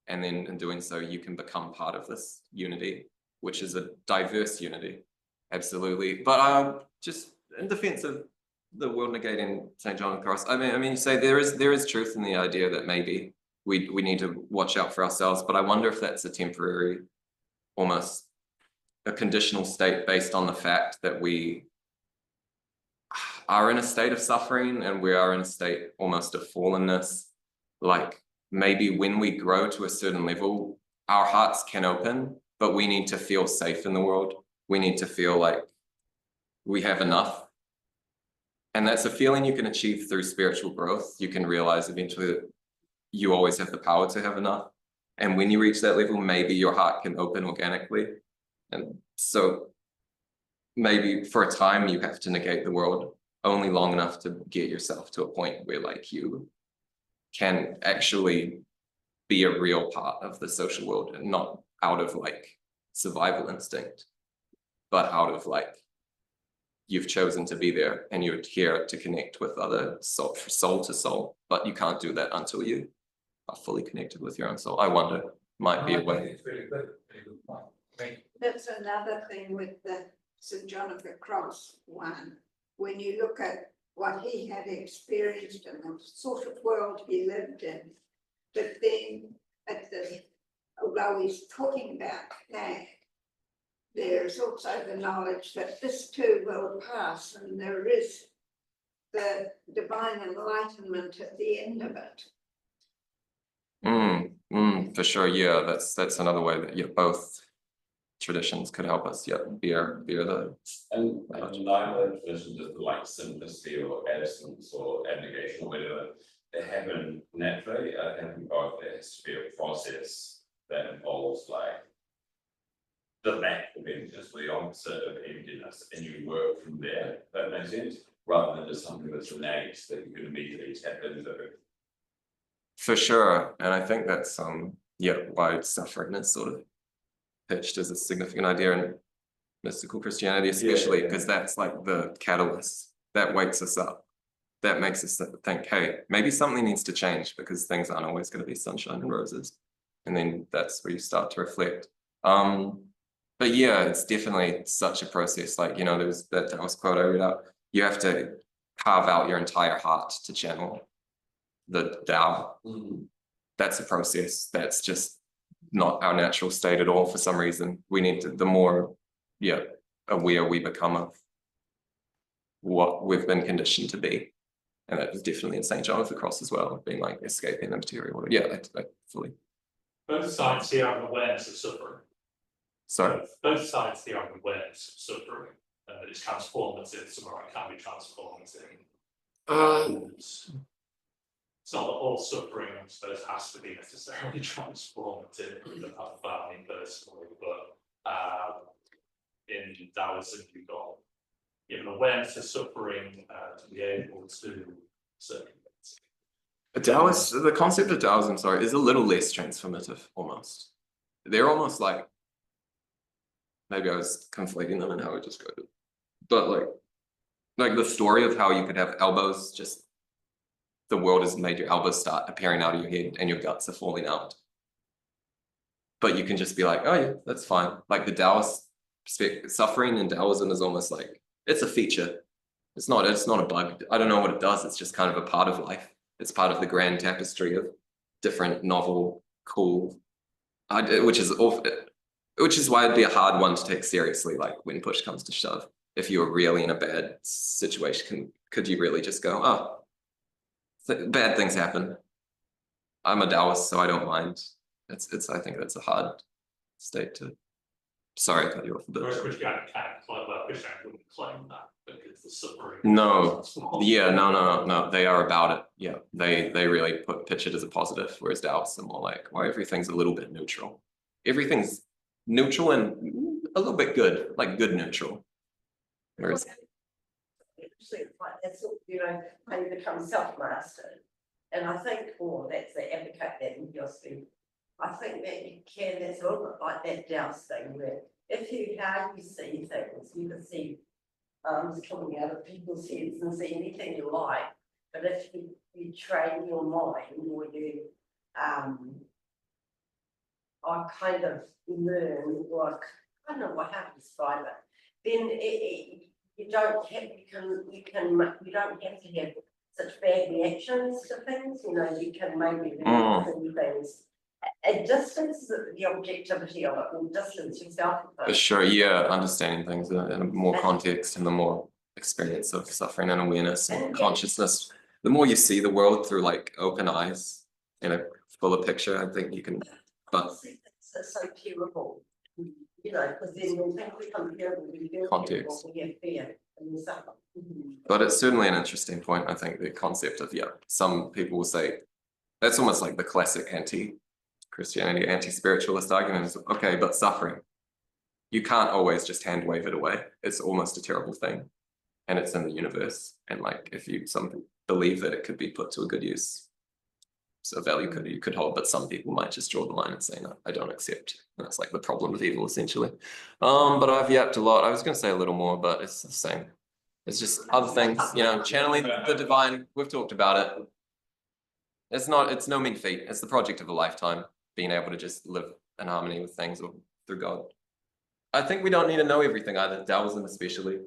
And then in doing so, you can become part of this unity, which is a diverse unity. Absolutely. But just in defense of the world negating St. John of the Cross, I mean, you say there is truth in the idea that maybe we need to watch out for ourselves, but I wonder if that's a temporary, almost a conditional state based on the fact that we are in a state of suffering, and we are in a state almost of fallenness. Like maybe when we grow to a certain level, our hearts can open, but we need to feel safe in the world. We need to feel like we have enough. And that's a feeling you can achieve through spiritual growth. You can realize eventually that you always have the power to have enough. And when you reach that level, maybe your heart can open organically. And so maybe for a time you have to negate the world only long enough to get yourself to a point where like you can actually be a real part of the social world, and not out of like survival instinct, but out of like you've chosen to be there and you're here to connect with other soul to soul, but you can't do that until you are fully connected with your own soul. I wonder, might be a way. It's really good, really good point. I mean, That's another thing with the St. John of the Cross one. When you look at what he had experienced and the sort of world he lived in, but then although he's talking about that, there's also the knowledge that this too will pass, and there is the divine enlightenment at the end of it. For sure, yeah, that's another way that both traditions could help us, bear the. And neither tradition, just like simplicity or absence or abnegation or whatever, they happen naturally. I think both there has to be a process that involves like the lack of emptiness, the opposite of emptiness, and you work from there. That makes sense, rather than just something that's innate that you can immediately tap into. For sure, and I think that's why suffering is sort of pitched as a significant idea in mystical Christianity, especially because that's like the catalyst that wakes us up, that makes us think, hey, maybe something needs to change, because things aren't always going to be sunshine and roses, and then that's where you start to reflect. But yeah, it's definitely such a process. Like, there's that Taoist quote I read out. You have to carve out your entire heart to channel the Tao. That's a process. That's just not our natural state at all. For some reason, we need to, the more aware we become of what we've been conditioned to be. And that was definitely in St. John of the Cross as well, being like escaping the material world. Yeah, I fully. Both sides here are awareness of suffering. Sorry. Both sides here are awareness of suffering. It's transformative, somewhere it can be transformative. It's not that all suffering, I suppose, has to be necessarily transformative. I've found me personally, but in Taoism, you've got given awareness of suffering to be able to circumvent. The concept of Taoism, is a little less transformative, almost. They're almost like, maybe I was conflating them in how I described it, but like the story of how you could have elbows, just the world has made your elbows start appearing out of your head and your guts are falling out. But you can just be like, oh yeah, that's fine. Like the Taoist suffering in Taoism is almost like, it's a feature. It's not a bug. I don't know what it does. It's just kind of a part of life. It's part of the grand tapestry of different, novel, cool, which is why it'd be a hard one to take seriously, like when push comes to shove. If you were really in a bad situation, could you really just go, oh, bad things happen. I'm a Taoist, so I don't mind. I think that's a hard state to. Sorry, I cut you off a bit. Christianity wouldn't claim that because the suffering. No, no. They are about it. Yeah, they really pitch it as a positive, whereas Taoists are more like, well, everything's a little bit neutral. Everything's neutral and a little bit good, like good neutral. Whereas Actually, it's like that's how you become self-mastered. And I think, that's the advocate that in your speech. I think that that's a little bit like that Taoist thing where how you see things, you can see arms coming out of people's heads and see anything you like. But if you train your mind or you are kind of learn, or I don't know how to describe it, then you don't have to have such bad reactions to things. You can maybe see things at distance, the objectivity of it, and distance yourself. Sure, yeah, understanding things in a more context and the more experience of suffering and awareness and consciousness. The more you see the world through like open eyes in a fuller picture, I think you can. But it's so curable, because then when things become curable, we feel context. We have fear and we suffer. But it's certainly an interesting point. I think the concept of some people will say that's almost like the classic anti-Christianity, anti-spiritualist argument is, okay, but suffering, you can't always just hand wave it away. It's almost a terrible thing. and it's in the universe. And like, if you believe that it could be put to a good use, so value you could hold, but some people might just draw the line and say, no, I don't accept. And that's like the problem of evil, essentially. But I've yapped a lot. I was going to say a little more, but it's the same. It's just other things, you know, channeling the divine. We've talked about it. It's no mean feat. It's the project of a lifetime, being able to just live in harmony with things or through God. I think we don't need to know everything either, Taoism especially.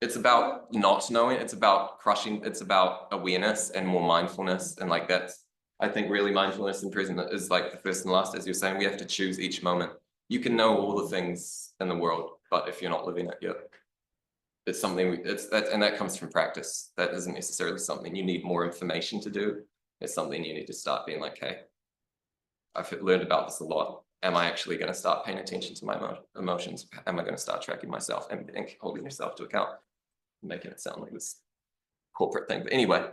It's about not knowing, it's about crushing, it's about awareness and more mindfulness. And like that's, I think really mindfulness and present is like the first and last, as you're saying, we have to choose each moment. You can know all the things in the world, but if you're not living it yet, it's something, and that comes from practice. That isn't necessarily something you need more information to do. It's something you need to start being like, hey, I've learned about this a lot. Am I actually going to start paying attention to my emotions? Am I going to start tracking myself and holding yourself to account? Making it sound like this corporate thing. But anyway,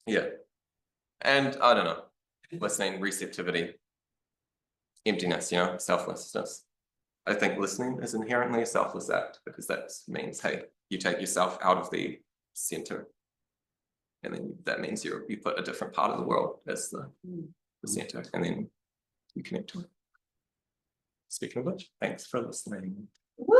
yeah. And I don't know, listening, receptivity, emptiness, you know, selflessness. I think listening is inherently a selfless act because that means, hey, you take yourself out of the center. And then that means you put a different part of the world as the center, and then you connect to it. Speaking of which, thanks for listening. Woo!